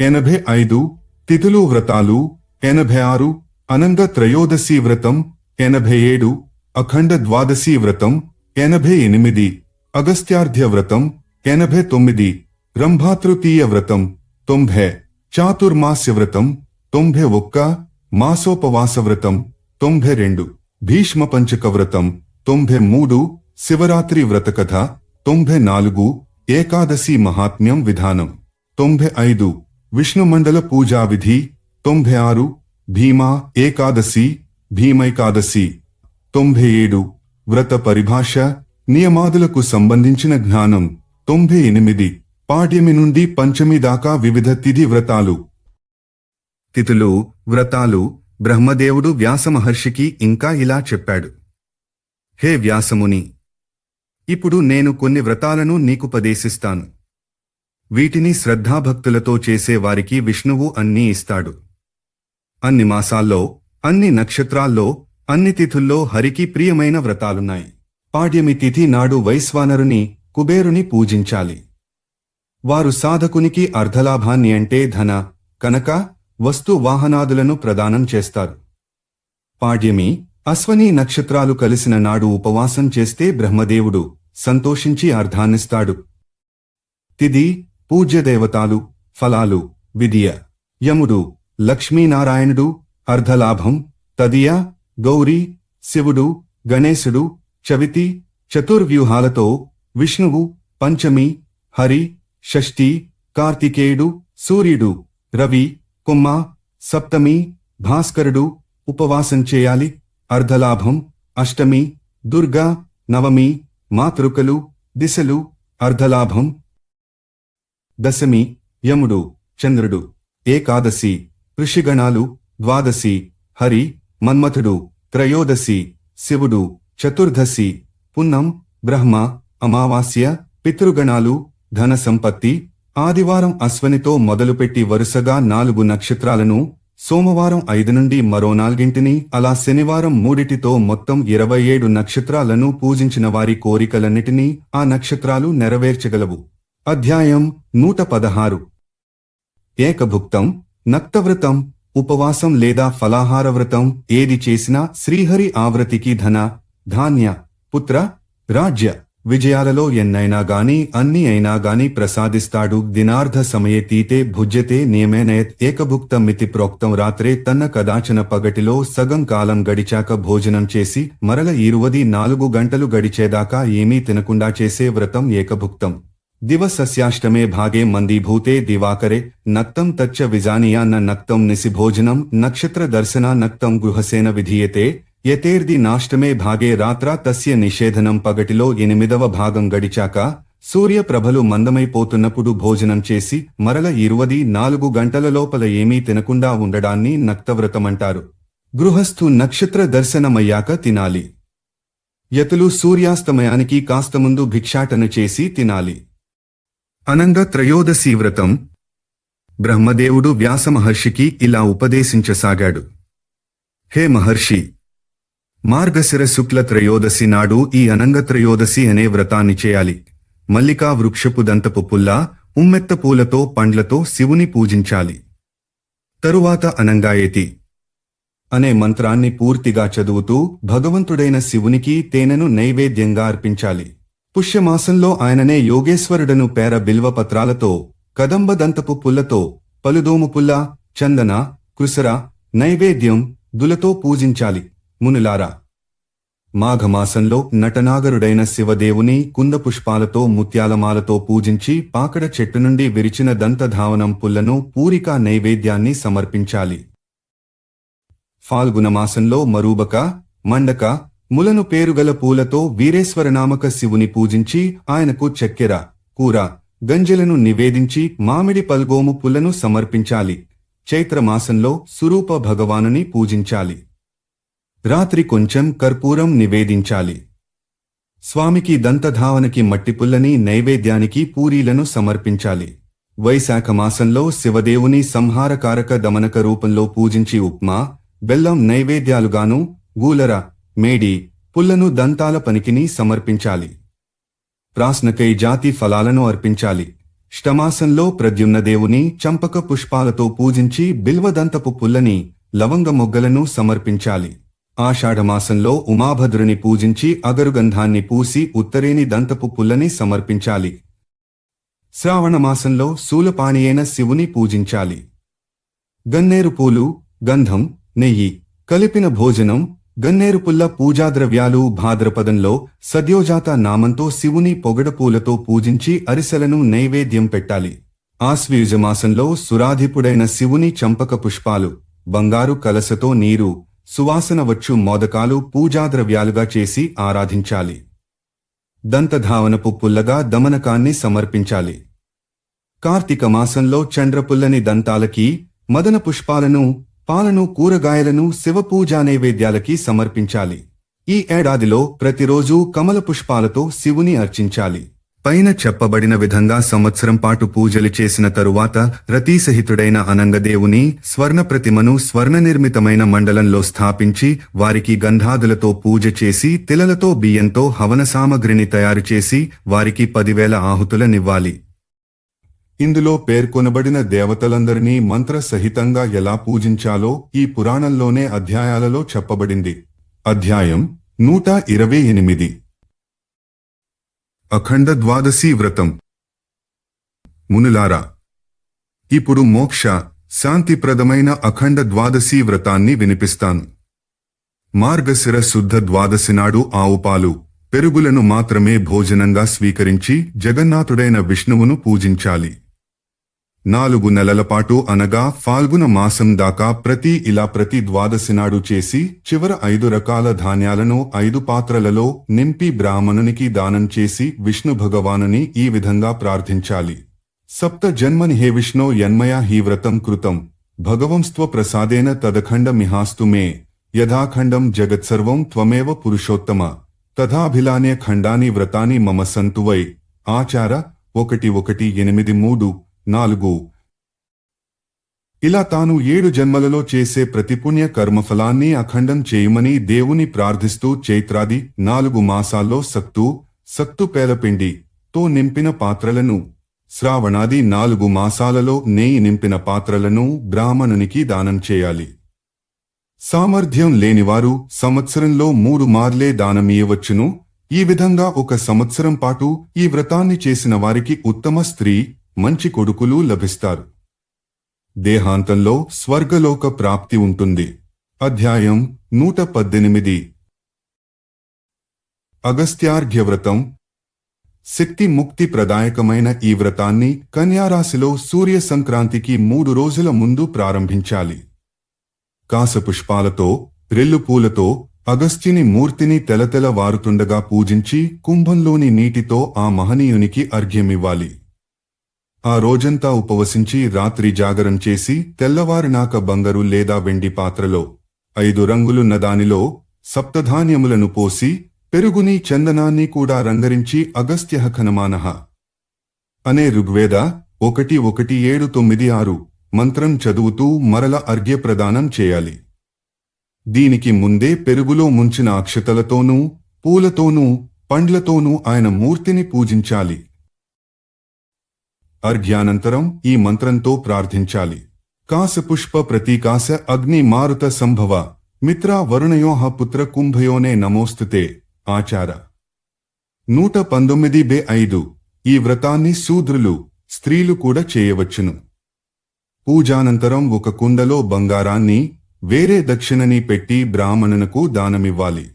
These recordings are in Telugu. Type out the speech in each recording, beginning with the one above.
85 తిథులు వ్రతాలు 86 అనంగ త్రయోదశి వ్రతం 87 అఖండ ద్వాదశి వ్రతం 88 అగస్త్యార్ధ్య వ్రతం 89 రంభాతృతీయ వ్రతం 90 చాతుర్మాస్య వ్రతం 91 మాసోపవాస వ్రతం 92 భీష్మ పంచక వ్రతం 93 శివరాత్రి వ్రతకథ 94 ఏకాదశి మహాత్మ్యం విధానం 95 విష్ణుమండల పూజా విధి 96 భీమా ఏకాదశి భీమైకాదశి 97 వ్రత పరిభాష నియమాదులకు సంబంధించిన జ్ఞానం 98 పాడ్యమి నుండి పంచమి దాకా వివిధ తిథి వ్రతాలు. తిథులు వ్రతాలు బ్రహ్మదేవుడు వ్యాసమహర్షికి ఇంకా ఇలా చెప్పాడు. హే వ్యాసముని, ఇప్పుడు నేను కొన్ని వ్రతాలను నీకుపదేశిస్తాను. వీటిని శ్రద్ధాభక్తులతో చేసే వారికి విష్ణువు అన్నీ ఇస్తాడు. అన్ని మాసాల్లో, అన్ని నక్షత్రాల్లో, అన్ని తిథుల్లో హరికి ప్రియమైన వ్రతాలున్నాయి. పాడ్యమి తిథి నాడు వైశ్వానరుని, కుబేరుని పూజించాలి. వారు సాధకునికి అర్ధలాభాన్ని అంటే ధన, కనక, వస్తు వాహనాదులను ప్రదానం చేస్తారు. పాడ్యమి, అశ్వనీ నక్షత్రాలు కలిసిన నాడు ఉపవాసం చేస్తే బ్రహ్మదేవుడు సంతోషించి అర్ధాన్నిస్తాడు. తిథి, పూజ్యదేవతాలు, ఫలాలు, విధియ, యముడు, లక్ష్మీనారాయణుడు, అర్ధలాభం, తదియ, గౌరీ, శివుడు, గణేశుడు, చవితి, చతుర్వ్యూహాలతో విష్ణువు, పంచమి, హరి, షష్ఠి, కార్తికేయుడు, సూర్యుడు, రవి, కొమ్మ, సప్తమి, భాస్కరుడు ఉపవాసం చేయాలి. అర్ధలాభం, అష్టమి, దుర్గా, నవమి, మాతృకలు, దిశలు, అర్ధలాభం, దశమి, యముడు, చంద్రుడు, ఏకాదశి, ఋషిగణాలు, ద్వాదశి, హరి, మన్మథుడు, త్రయోదశి, శివుడు, చతుర్దశి, పున్నం, బ్రహ్మ, అమావాస్య, పితృగణాలు, ధన సంపత్తి. ఆదివారం అశ్వనితో మొదలుపెట్టి వరుసగా 4 నక్షత్రాలను, సోమవారం 5 నుండి మరో 4 అలా శనివారం 3టితో మొత్తం 27 నక్షత్రాలను పూజించిన వారి కోరికలన్నిటినీ ఆ నక్షత్రాలు నెరవేర్చగలవు. అధ్యాయం 116. ఏకభుక్తం, నక్తవ్రతం, ఉపవాసం లేదా ఫలాహార వ్రతం ఏది చేసినా శ్రీహరి ఆవ్రతికి ధన, ధాన్య, పుత్ర, రాజ్య, విజయాలలో ఎన్నైనా గాని అన్ని అయినా గాని ప్రసాదిస్తాడు. దినార్ధ సమయే తీతే భుజ్యతే నియమేనయత్ ఏకభుక్తమితి ప్రోక్తం. రాత్రే తన్న కదాచన పగటిలో సగం కాలం గడిచాక భోజనం చేసి మరల 24 గంటలు గడిచేదాకా ఏమీ తినకుండా చేసే వ్రతం ఏకభుక్తం. దివసస్యాష్టమే భాగే మందీభూతే దివాకరే నక్తం తచ్చ విజానీయా న నక్తం నిశిభోజనం నక్షత్ర దర్శన నక్తం గృహసేన విధీయతే. యతేర్ది నాష్టమే భాగే రాత్రా తస్య నిషేధనం. పగటిలో 8వ భాగం గడిచాక సూర్యప్రభలు మందమైపోతున్నప్పుడు భోజనం చేసి మరల 24 గంటల లోపల ఏమీ తినకుండా ఉండడాన్ని నక్తవ్రతమంటారు. గృహస్థు నక్షత్ర దర్శనమయ్యాక తినాలి. యతులు సూర్యాస్తమయానికి కాస్త ముందు భిక్షాటన చేసి తినాలి. అనంగ త్రయోదశి వ్రతం. బ్రహ్మదేవుడు వ్యాసమహర్షికి ఇలా ఉపదేశించసాగాడు. హే మహర్షి, మార్గశిర శుక్ల త్రయోదశి నాడు ఈ అనంగ త్రయోదశి అనే వ్రతాన్ని చేయాలి. మల్లికా వృక్షపు దంతపు పుల్ల, ఉమ్మెత్త పూలతో పండ్లతో శివుని పూజించాలి. తరువాత అనంగాయేతి అనే మంత్రాన్ని పూర్తిగా చదువుతూ భగవంతుడైన శివునికి తేనెను నైవేద్యంగా అర్పించాలి. పుష్యమాసంలో ఆయననే యోగేశ్వరుడను పేర బిల్వపత్రాలతో, కదంబ దంతపు పుల్లతో, పలుదోము పుల్ల, చందన, కుసర, నైవేద్యం, దులతో పూజించాలి. మునులారా, మాఘమాసంలో నటనాగరుడైన శివదేవుని కుందపుష్పాలతో ముత్యాలమాలతో పూజించి పాకడ చెట్టు నుండి విరిచిన దంతధావనం పుల్లను పూరికా నైవేద్యాన్ని సమర్పించాలి. ఫాల్గుణమాసంలో మరూబక, మండక, ములను పేరుగల పూలతో వీరేశ్వరనామక శివుని పూజించి ఆయనకు చక్కెర, కూర, గంజలను నివేదించి మామిడి పల్గోము పుల్లను సమర్పించాలి. చైత్రమాసంలో సురూప భగవానుని పూజించాలి. రాత్రి కొంచెం కర్పూరం నివేదించాలి. స్వామికి దంతధావనకి మట్టిపుల్లని నైవేద్యానికి పూరీలను సమర్పించాలి. వైశాఖ మాసంలో శివదేవుని సంహారకారక దమనక రూపంలో పూజించి ఉప్మా, బెల్లం నైవేద్యాలుగాను, గూలర, మేడి, పుల్లను దంతాల పనికిని సమర్పించాలి. ప్రాస్నకై జాతి ఫలాలను అర్పించాలి. ష్టమాసంలో ప్రద్యుమ్నదేవుని చంపక పుష్పాలతో పూజించి బిల్వదంతపు పుల్లని లవంగ మొగ్గలను సమర్పించాలి. ఆషాఢమాసంలో ఉమాభద్రుని పూజించి అగరుగంధాన్ని పూసి ఉత్తరేని దంతపు పుల్లని సమర్పించాలి. శ్రావణమాసంలో శూలపాణియైన శివుని పూజించాలి. గన్నేరు పూలు, గంధం, నెయ్యి కలిపిన భోజనం, గన్నేరుపుల్ల పూజాద్రవ్యాలు భాద్రపదంలో సద్యోజాత నామంతో శివుని పొగడపూలతో పూజించి అరిసెలను నైవేద్యం పెట్టాలి. ఆశ్వయుజమాసంలో సురాధిపుడైన శివుని చంపక పుష్పాలు, బంగారు కలసతో నీరు, సువాసన వచ్చు మోదకాలు పూజాద్రవ్యాలుగా చేసి ఆరాధించాలి. దంతధావనపు పుల్లగా దమనకాన్ని సమర్పించాలి. కార్తీక మాసంలో చండ్రపుల్లని దంతాలకి, మదన పుష్పాలను, పాలను, కూరగాయలను శివపూజా నైవేద్యాలకి సమర్పించాలి. ఈ ఏడాదిలో ప్రతిరోజూ కమల పుష్పాలతో శివుని అర్చించాలి. పైన చెప్పబడిన విధంగా సంవత్సరం పాటు పూజలు చేసిన తరువాత రతీసహితుడైన అనంగదేవుని స్వర్ణ ప్రతిమను స్వర్ణ నిర్మితమైన మండలంలో స్థాపించి వారికి గంధాదులతో పూజ చేసి తిలలతో బియ్యంతో హవన సామగ్రిని తయారు చేసి వారికి 10,000 ఆహుతులనివ్వాలి. ఇందులో పేర్కొనబడిన దేవతలందరినీ మంత్ర సహితంగా ఎలా పూజించాలో ఈ పురాణంలోనే అధ్యాయాలలో చెప్పబడింది. అధ్యాయం 128. అఖండ ద్వాదశి వ్రతం. మునులారా, ఇప్పుడు మోక్ష శాంతిప్రదమైన అఖండ ద్వాదశి వ్రతాన్ని వినిపిస్తాను. మార్గశిర శుద్ధ ద్వాదశి నాడు ఆవు పాలు, పెరుగులను మాత్రమే భోజనంగా స్వీకరించి జగన్నాథుడైన విష్ణువును పూజించాలి. 4 నెలల పాటు అనగా ఫాల్గుణ మాసం దాకా ప్రతి ద్వాదశి నాడు చేసి చివర 5 రకాల ధాన్యాలను 5 పాత్రలలో నింపి బ్రాహ్మణునికి దానం చేసి విష్ణు భగవానుని ఈ విధంగా ప్రార్థించాలి. సప్త జన్మని హే విష్ణో యన్మయా హీ వ్రతం కృతం భగవంస్త్వ ప్రసాదేన తదఖండ మిహాస్తు మే యథాఖండం జగత్సర్వం త్వమేవ పురుషోత్తమ తథాభిలానే ఖండాని వ్రతాని మమ సంతువై. ఆచార 1:1-8-3-4. ఇలా తాను 7 జన్మలలో చేసే ప్రతి పుణ్య కర్మఫలాన్ని అఖండం చేయమని దేవుని ప్రార్థిస్తూ చైత్రాది 4 మాసాల్లో సత్తు పేలపిండి తో నింపిన పాత్రలను, శ్రావణాది 4 మాసాలలో నెయ్యి నింపిన పాత్రలను బ్రాహ్మణునికి దానం చేయాలి. సామర్థ్యం లేనివారు సంవత్సరంలో 3 మార్లే దానమీయవచ్చును. ఈ విధంగా 1 సంవత్సరం పాటు ఈ వ్రతాన్ని చేసిన వారికి ఉత్తమ స్త్రీ, మంచి కొడుకులు లభిస్తారు. దేహాంతంలో స్వర్గలోక ప్రాప్తి ఉంటుంది. అధ్యాయం 118. అగస్త్యార్ఘ్యవ్రతం. శక్తి ముక్తి ప్రదాయకమైన ఈ వ్రతాన్ని కన్యారాశిలో సూర్య సంక్రాంతికి 3 రోజుల ముందు ప్రారంభించాలి. కాసపుష్పాలతో, రెల్లుపూలతో అగస్త్యుని మూర్తిని తెలతెల వారుతుండగా పూజించి కుంభంలోని నీటితో ఆ మహనీయునికి అర్ఘ్యమివ్వాలి. ఆ రోజంతా ఉపవసించి రాత్రి జాగరం చేసి తెల్లవారినాక బంగారు లేదా వెండి పాత్రలో 5 రంగులున్న దానిలో సప్తధాన్యములను పోసి పెరుగుని చందనాన్ని కూడా రంగరించి అగస్త్యః ఖనమానః అనే ఋగ్వేద 1:1-7-9-6 మంత్రం చదువుతూ మరల అర్ఘ్యప్రదానం చేయాలి. దీనికి ముందే పెరుగులో ముంచిన అక్షతలతోనూ, పూలతోనూ, పండ్లతోనూ ఆయన మూర్తిని పూజించాలి. అర్ఘ్యానంతరం ఈ మంత్రంతో ప్రార్థించాలి. కాసపుష్ప ప్రతీకాస అగ్ని మారుత సంభవ మిత్రా వరుణయోః పుత్ర కుంభయోనే నమోస్తుతే. ఆచార 119:5. ఈ వ్రతాన్ని శూద్రులు, స్త్రీలు కూడా చేయవచ్చును. పూజానంతరం 1 కుండలో బంగారాన్ని, వేరే దక్షిణని పెట్టి బ్రాహ్మణునకు దానమివ్వాలి.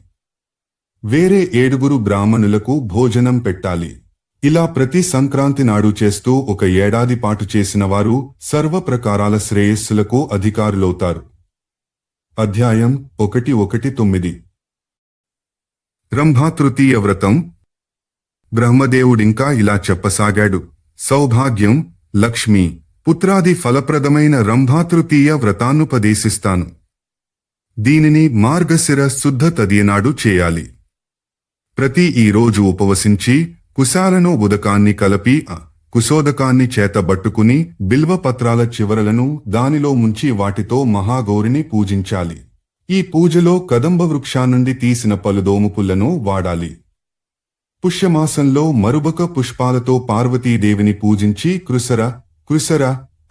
వేరే 7 బ్రాహ్మణులకు భోజనం పెట్టాలి. ఇలా ప్రతి సంక్రాంతి నాడు చేస్తూ 1 ఏడాది పాటు చేసిన వారు సర్వ ప్రకారాల శ్రేయస్సులకు అధికారులవుతారు. అధ్యాయం 1:1-9. రంభాతృతీయ వ్రతం. బ్రహ్మదేవుడింకా ఇలా చెప్పసాగాడు. సౌభాగ్యం, లక్ష్మి, పుత్రాది ఫలప్రదమైన రంభాతృతీయ వ్రతాన్నుపదేశిస్తాను. దీనిని మార్గశిర శుద్ధ తదియనాడు చేయాలి. ఈ రోజు ఉపవసించి కుశాలను ఉదకాన్ని కలిపి కుశోదకాన్ని చేతబట్టుకుని బిల్వపత్రాల చివరలను దానిలో ముంచి వాటితో మహాగౌరిని పూజించాలి. ఈ పూజలో కదంబ వృక్షానుండి తీసిన పలుదోము పుల్లను వాడాలి. పుష్యమాసంలో మరుబక పుష్పాలతో పార్వతీదేవిని పూజించి కృసర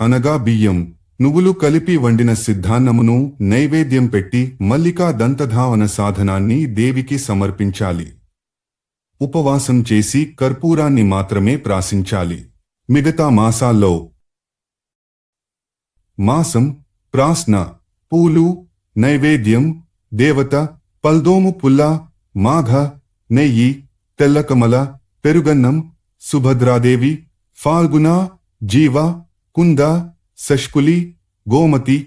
అనగా బియ్యం నువ్వులు కలిపి వండిన సిద్ధాన్నమును నైవేద్యం పెట్టి మల్లికా దంతధావన సాధనాన్ని దేవికి సమర్పించాలి. ఉపవాసం చేసి కర్పూరాన్ని మాత్రమే ప్రాశించాలి. మిగతా మాసాల్లో మాసం, ప్రాస్న, పూలు, నైవేద్యం, దేవత, పల్దోము పుల్ల, మాఘ, నెయ్యి, తెల్లకమల, పెరుగన్నం, సుభద్రాదేవి, ఫాల్గుణ, జీవ, కుంద, శష్కులి, గోమతి,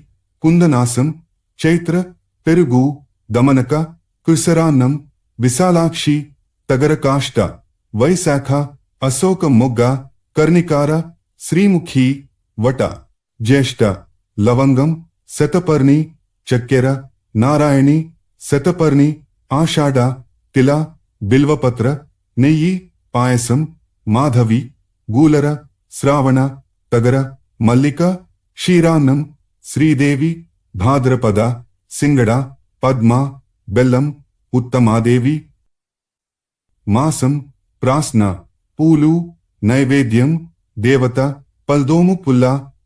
కుందనాసం, చైత్ర, పెరుగు, దమనక, కృసరాన్నం, విశాలాక్షి, తగరకాష్ట, వైశాఖ, అశోక మొగ్గ, కర్ణికార, శ్రీముఖి, వట, జ్యేష్ఠ, లవంగం, శతపర్ణి, చక్కెర, నారాయణి, శతపర్ణి, ఆషాఢ, తిల, బిల్వపత్ర, నెయ్యి, పాయసం, మాధవి, గూలర, శ్రావణ, తగర, మల్లిక, క్షీరాన్నం, శ్రీదేవి, భాద్రపద, సింగడ, పద్మ, బెల్లం, ఉత్తమాదేవి. మాసం, ప్రాస్న, పూలు, నైవేద్యం, దేవత, పల్దోము పుల్ల,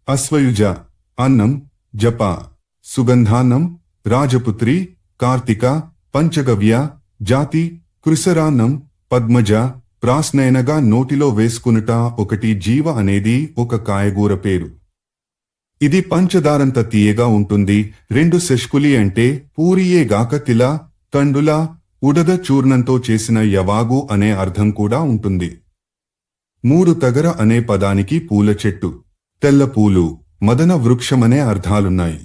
అశ్వయుజ, అన్నం, జప, సుగంధాన్నం, రాజపుత్రి, కార్తిక, పంచగవ్య, జాతి, కృసరాన్నం, పద్మజ. ప్రాస్నయనగా నోటిలో వేసుకునుట ఒకటి. జీవ అనేది ఒక కాయగూర పేరు. ఇది పంచదారంత తీయగా ఉంటుంది. 2 శష్కులి అంటే పూరియేగాక తిల, తండుల, ఉడద చూర్ణంతో చేసిన యవాగు అనే అర్థం కూడా ఉంటుంది. 3 తగర అనే పదానికి పూల చెట్టు, తెల్ల పూలు, మదన వృక్షమనే అర్థాలున్నాయి.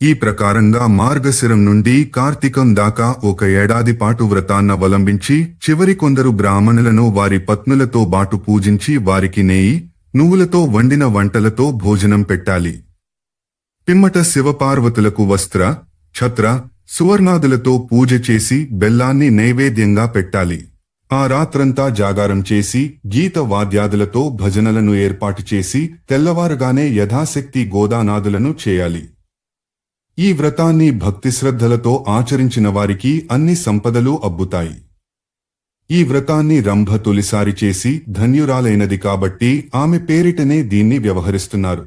ఈ ప్రకారంగా మార్గశిరం నుండి కార్తీకం దాకా ఒక ఏడాది పాటు వ్రతాన్నవలంబించి చివరి కొందరు బ్రాహ్మణులను వారి పత్నులతో బాటు పూజించి వారికి నెయ్యి, నువ్వులతో వండిన వంటలతో భోజనం పెట్టాలి. పిమ్మట శివపార్వతులకు వస్త్ర, ఛత్ర, సువర్ణాదులతో పూజ చేసి బెల్లాన్ని నైవేద్యంగా పెట్టాలి. ఆ రాత్రంతా జాగారం చేసి గీత వాద్యాదులతో భజనలను ఏర్పాటు చేసి తెల్లవారుగానే యథాశక్తి గోదానాదులను చేయాలి. ఈ వ్రతాన్ని భక్తిశ్రద్ధలతో ఆచరించిన వారికి అన్ని సంపదలు అబ్బుతాయి. ఈ వ్రతాన్ని రంభ తొలిసారి చేసి ధన్యురాలైనది కాబట్టి ఆమె పేరిటనే దీన్ని వ్యవహరిస్తున్నారు.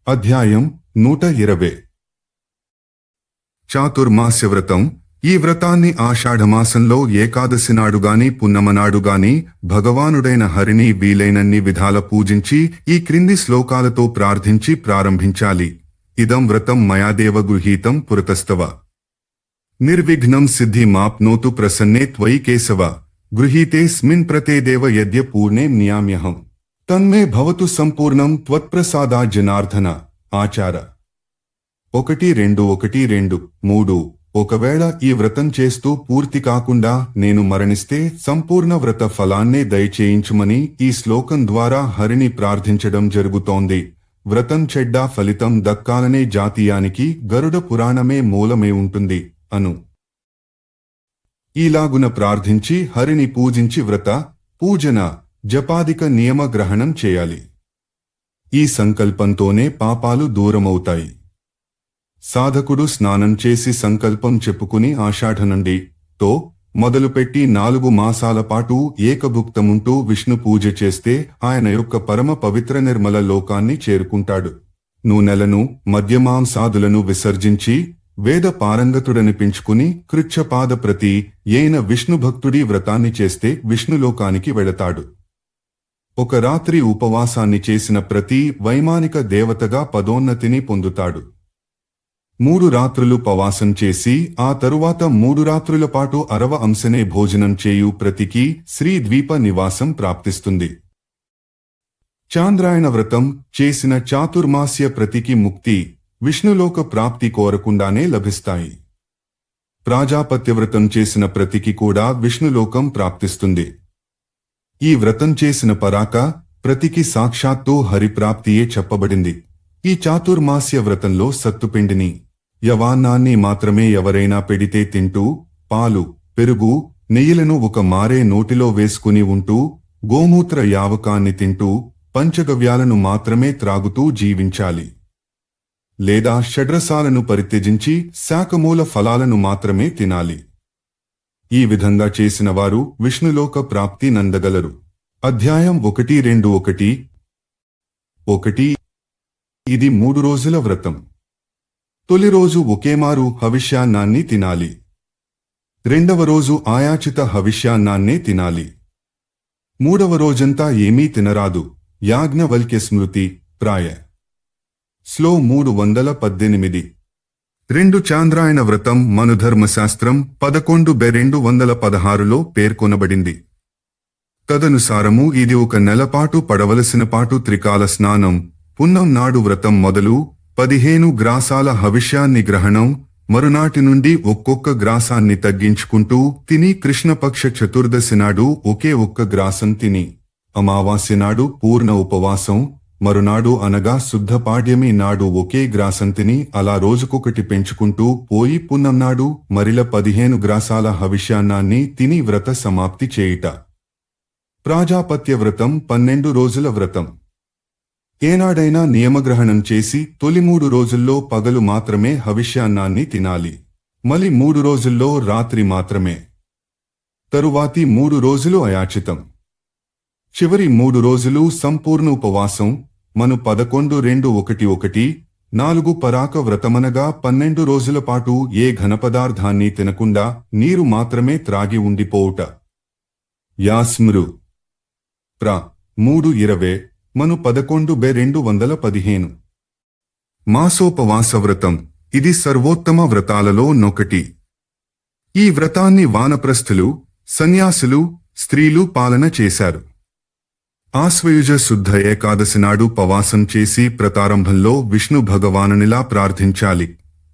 అధ్యాయం 120. చాతుర్మాస్యవ్రతం. ఈ వ్రతాన్ని ఆషాఢమాసంలో ఏకాదశి నాడుగాని పున్నమనాడుగాని భగవానుడైన హరిని వీలైనన్ని విధాల పూజించి ఈ క్రింది శ్లోకాలతో ప్రార్థించి ప్రారంభించాలి. ఇదం వ్రతం మయాదేవ గృహీతం పురతస్తవ. నిర్విఘ్నం సిద్ధిమాప్నోతు ప్రసన్నే త్వయి కేశవ. గృహీతేస్మిన్ ప్రతేదేవ యద్య పూర్ణే నియామ్యహం. తన్మే భవతు సంపూర్ణం త్వత్ప్రసాదా జనార్దన. ఆచార 1-2-1-2-3. ఒకవేళ ఈ వ్రతం చేస్తూ పూర్తి కాకుండా నేను మరణిస్తే సంపూర్ణ వ్రత ఫలాన్నే దయచేయించుమని ఈ శ్లోకం ద్వారా హరిని ప్రార్థించడం జరుగుతోంది. వ్రతం చెడ్డా ఫలితం దక్కాలనే జాతీయానికి గరుడ పురాణమే మూలమే ఉంటుంది అను. ఈలాగున ప్రార్థించి హరిని పూజించి వ్రత, పూజన, జపాదిక నియమ గ్రహణం చేయాలి. ఈ సంకల్పంతోనే పాపాలు దూరమవుతాయి. సాధకుడు స్నానం చేసి సంకల్పం చెప్పుకుని ఆషాఢ నుండి తో మొదలుపెట్టి 4 మాసాల పాటు ఏకభుక్తముంటూ విష్ణు పూజ చేస్తే ఆయన యొక్క పరమ పవిత్ర నిర్మల లోకాన్ని చేరుకుంటాడు. నూనెలను, మద్యమాంసాదులను విసర్జించి వేద పారంగతుడనిపించుకుని కృచ్ఛపాద ప్రతి ఏన విష్ణుభక్తుడి వ్రతాన్ని చేస్తే విష్ణులోకానికి వెళతాడు. ఒక రాత్రి ఉపవాసాన్ని చేసిన ప్రతి వైమానిక దేవతగా పదోన్నతిని పొందుతాడు. 3 రాత్రులు పవాసం చేసి ఆ తరువాత 3 రాత్రుల పాటు 60 అంశనే భోజనం చేయు ప్రతికి శ్రీద్వీప నివాసం ప్రాప్తిస్తుంది. చాంద్రాయణ వ్రతం చేసిన చాతుర్మాస్య ప్రతికి ముక్తి, విష్ణులోక ప్రాప్తి కోరకుండానే లభిస్తాయి. ప్రాజాపత్యవ్రతం చేసిన ప్రతికి కూడా విష్ణులోకం ప్రాప్తిస్తుంది. ఈ వ్రతం చేసిన పరాక ప్రతికి సాక్షాత్తు హరిప్రాప్తియే చెప్పబడింది. ఈ చాతుర్మాస్య వ్రతంలో సత్తుపిండిని, యవాన్నాన్ని మాత్రమే ఎవరైనా పెడితే తింటూ, పాలు, పెరుగు, నెయ్యిలను ఒక మారే నోటిలో వేసుకుని ఉంటూ, గోమూత్ర యావకాన్ని తింటూ, పంచగవ్యాలను మాత్రమే త్రాగుతూ జీవించాలి. లేదా షడ్రసాలను పరిత్యజించి శాకమూల ఫలాలను మాత్రమే తినాలి. ఈ విధంగా చేసిన వారు విష్ణులోక ప్రాప్తి నందగలరు. అధ్యాయం 1.2.1 ఇది 3 రోజుల వ్రతం. తొలి రోజు ఒకేమారు హవిష్యాన్నాన్ని తినాలి. రెండవ రోజు ఆయాచిత హవిష్యాన్నాన్నే తినాలి. మూడవ రోజంతా ఏమీ తినరాదు. యాజ్ఞవల్క్య స్మృతి ప్రాయ స్లో 318. 2 చాంద్రాయణ వ్రతం మనుధర్మశాస్త్రం 11/216లో పేర్కొనబడింది. తదనుసారము ఇది 1 నెలపాటు పడవలసిన పాటు త్రికాల స్నానం, పున్నం నాడు వ్రతం మొదలు 15 గ్రాసాల హవిష్యాన్ని గ్రహణం, మరునాటి నుండి ఒక్కొక్క గ్రాసాన్ని తగ్గించుకుంటూ తిని కృష్ణపక్ష చతుర్దశి నాడు ఒకే 1 గ్రాసం తిని, అమావాస్య నాడు పూర్ణ ఉపవాసం, మరునాడు అనగా శుద్ధ పాడ్యమి నాడు ఒకే గ్రాసం తిని అలా రోజుకొకటి పెంచుకుంటూ పోయి పున్నంనాడు మరిల 15 గ్రాసాల హవిష్యాన్నాన్ని తిని వ్రత సమాప్తి చేయుట. ప్రాజాపత్య వ్రతం 12 రోజుల వ్రతం. ఏనాడైనా నియమగ్రహణం చేసి తొలి 3 రోజుల్లో పగలు మాత్రమే హవిష్యాన్నాన్ని తినాలి. మలి 3 రోజుల్లో రాత్రి మాత్రమే. తరువాతి 3 రోజులు అయాచితం. చివరి 3 రోజులు సంపూర్ణ ఉపవాసం. మను 11.2.1 4 పరాక వ్రతమనగా 12 రోజుల పాటు ఏ ఘనపదార్థాన్ని తినకుండా నీరు మాత్రమే త్రాగి ఉండిపోవుట. యాస్మృ ప్ర 3:20 మను 11/215. మాసోపవాస వ్రతం ఇది సర్వోత్తమ వ్రతాలలో నొకటి. ఈ వ్రతాన్ని వానప్రస్థులు, సన్యాసులు, స్త్రీలు పాలన చేశారు. ఆశ్వయుజ శుద్ధ ఏకాదశి నాడు పవాసం చేసి ప్రతారంభంలో విష్ణు భగవానునిలా ప్రార్థించాలి.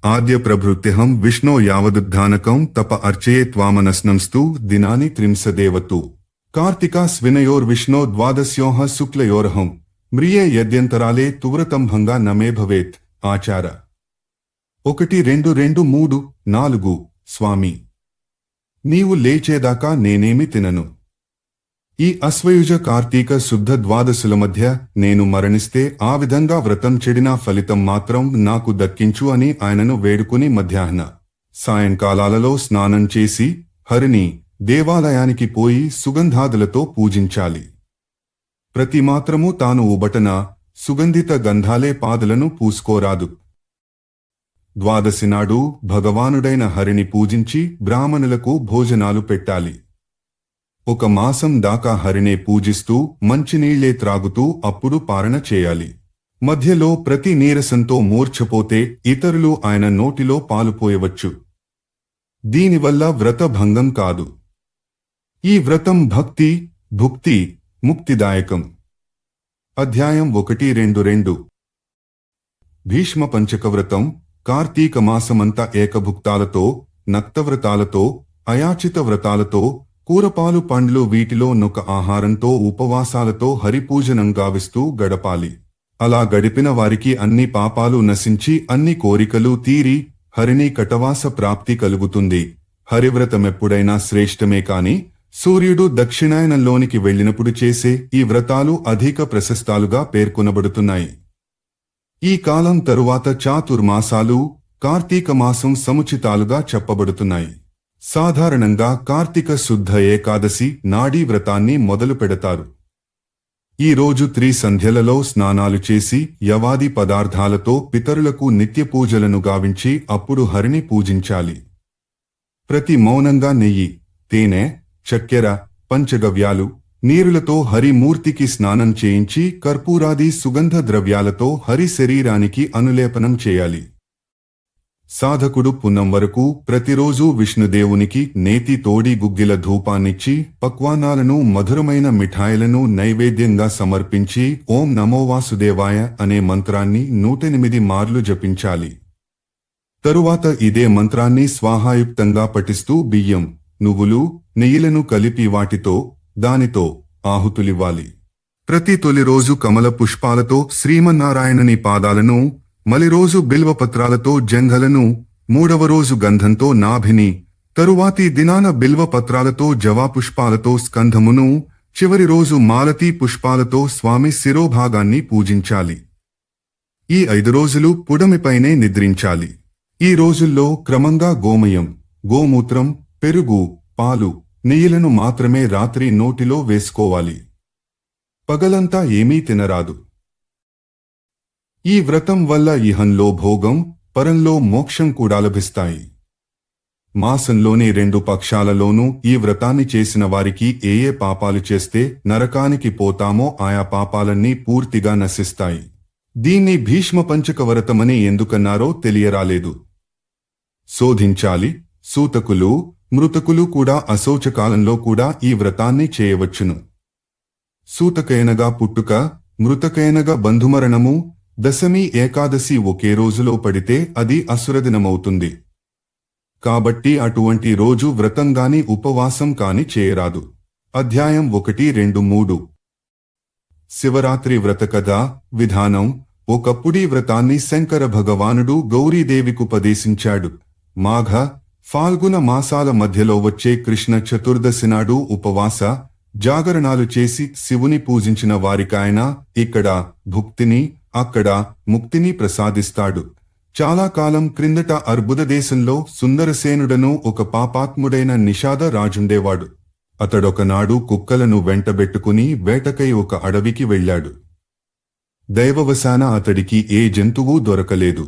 ఆద్య ప్రభృత్యహం విష్ణో యావదుద్ధానకం తప అర్చయే త్వామనస్నంస్తు దినాని త్రింశదేవతు. కార్తికా స్వినయోర్విష్ణో ద్వాదశ్యోః శుక్లయోర్హం మ్రియే యద్యంతరాలే తువ్రతంభంగా నమే భవేత్. ఆచార 1-2-2-3-4 స్వామి, నీవు లేచేదాకా నేనేమి తినను. ఈ అశ్వయుజ కార్తీక శుద్ధ ద్వాదశుల మధ్య నేను మరణిస్తే ఆ విధంగా వ్రతం చెడినా ఫలితం మాత్రం నాకు దక్కించు అని ఆయనను వేడుకుని మధ్యాహ్న సాయంకాలాలలో స్నానం చేసి హరిని దేవాలయానికి పోయి సుగంధాదులతో పూజించాలి. ప్రతి మాత్రము తాను ఉబటన సుగంధిత గంధాలే పాదులను పూసుకోరాదు. ద్వాదశి నాడు భగవానుడైన హరిని పూజించి బ్రాహ్మణులకు భోజనాలు పెట్టాలి. 1 మాసం దాకా హరినే పూజిస్తూ మంచినీళ్లే త్రాగుతూ అప్పుడు పారణ చేయాలి. మధ్యలో ప్రతి నీరసంతో మూర్ఛపోతే ఇతరులు ఆయన నోటిలో పాలుపోయవచ్చు. దీనివల్ల వ్రత భంగం కాదు. ఈ వ్రతం భక్తి, భుక్తి, ముక్తిదాయకం. అధ్యాయం 1.2.2 భీష్మ పంచక వ్రతం కార్తీక మాసమంతా ఏకభుక్తాలతో, నక్తవ్రతాలతో, అయాచిత వ్రతాలతో, కూరపాలు పండ్లు వీటిలో నొక ఆహారంతో ఉపవాసాలతో హరిపూజనం గావిస్తూ గడపాలి. అలా గడిపిన వారికి అన్ని పాపాలు నశించి అన్ని కోరికలు తీరి హరిని కటవాస ప్రాప్తి కలుగుతుంది. హరివ్రతమెప్పుడైనా శ్రేష్టమే కాని సూర్యుడు దక్షిణాయనంలోనికి వెళ్లినప్పుడు చేసే ఈ వ్రతాలు అధిక ప్రశస్తాలుగా పేర్కొనబడుతున్నాయి. ఈ కాలం తరువాత చాతుర్మాసాలు, కార్తీక మాసం సముచితాలుగా చెప్పబడుతున్నాయి. సాధారణంగా కార్తీక శుద్ధ ఏకాదశి నాడీ వ్రతాన్ని మొదలు పెడతారు. ఈ రోజు త్రిసంధ్యలలో స్నానాలు చేసి యవాది పదార్థాలతో పితరులకు నిత్య పూజలను గావించి అప్పుడు హరిని పూజించాలి. ప్రతి మౌనంగా నెయ్యి, తేనె, చక్కెర, పంచగవ్యాలు, నీరులతో హరిమూర్తికి స్నానం చేయించి కర్పూరాది సుగంధ ద్రవ్యాలతో హరి శరీరానికి అనులేపనం చేయాలి. సాధకుడు పున్నం వరకు ప్రతిరోజూ విష్ణుదేవునికి నేతి తోడి గుగ్గిల ధూపాన్నిచ్చి పక్వానాలను మధురమైన మిఠాయిలను నైవేద్యంగా సమర్పించి ఓం నమో వాసుదేవాయ అనే మంత్రాన్ని 108 మార్లు జపించాలి. తరువాత ఇదే మంత్రాన్ని స్వాహాయుక్తంగా పఠిస్తూ బియ్యం, నువ్వులు, నెయ్యిలను కలిపి వాటితో, దానితో ఆహుతులివ్వాలి. ప్రతి తొలి రోజు కమల పుష్పాలతో శ్రీమన్నారాయణని పాదాలను, మలిరోజు బిల్వపత్రాలతో జంఘలను, 3వ రోజు గంధంతో నాభిని, తరువాతి దినాన బిల్వపత్రాలతో జవాపుష్పాలతో స్కంధమును, చివరి రోజు మాలతీ పుష్పాలతో స్వామి శిరోభాగాన్ని పూజించాలి. ఈ 5 రోజులు పుడమిపైనే నిద్రించాలి. ఈ రోజుల్లో క్రమంగా గోమయం, గోమూత్రం, పెరుగు, పాలు నెయ్యిలను మాత్రమే రాత్రి నోటిలో వేసుకోవాలి. పగలంతా ఏమీ తినరాదు. ఈ వ్రతం వల్ల ఇహంలో భోగం, పరంలో మోక్షం కూడా లభిస్తాయి. మాసంలోని 2 పక్షాలలోనూ ఈ వ్రతాన్ని చేసిన వారికి ఏ ఏ పాపాలు చేస్తే నరకానికి పోతామో ఆయా పాపాలన్నీ పూర్తిగా నశిస్తాయి. దీన్ని భీష్మ పంచక వ్రతమని ఎందుకన్నారో తెలియరాలేదు. శోధించాలి. సూతకులు, మృతకులు కూడా అశౌచకాలంలో కూడా ఈ వ్రతాన్ని చేయవచ్చును. సూతకైనగా పుట్టుక, మృతకైనగా బంధుమరణము, దశమి ఏకాదశి ఒకే రోజులో పడితే అది అసురదినమవుతుంది. కాబట్టి అటువంటి రోజు వ్రతంగాని ఉపవాసం కాని చేయరాదు. అధ్యాయం 1-2-3 శివరాత్రి వ్రతకథ విధానం. ఒకప్పుడీ వ్రతాన్ని శంకర భగవానుడు గౌరీదేవికుపదేశించాడు. మాఘ, ఫాల్గుణ మాసాల మధ్యలో వచ్చే కృష్ణ చతుర్దశి నాడు ఉపవాస జాగరణాలు చేసి శివుని పూజించిన వారికాయన ఇక్కడ భుక్తిని, అక్కడ ముక్తిని ప్రసాదిస్తాడు. చాలా కాలం క్రిందట అర్బుద దేశంలో సుందరసేనుడను ఒక పాపాత్ముడైన నిషాద రాజుండేవాడు. అతడొకనాడు కుక్కలను వెంటబెట్టుకుని వేటకై ఒక అడవికి వెళ్ళాడు. దైవవశాన అతడికి ఏ జంతువు దొరకలేదు.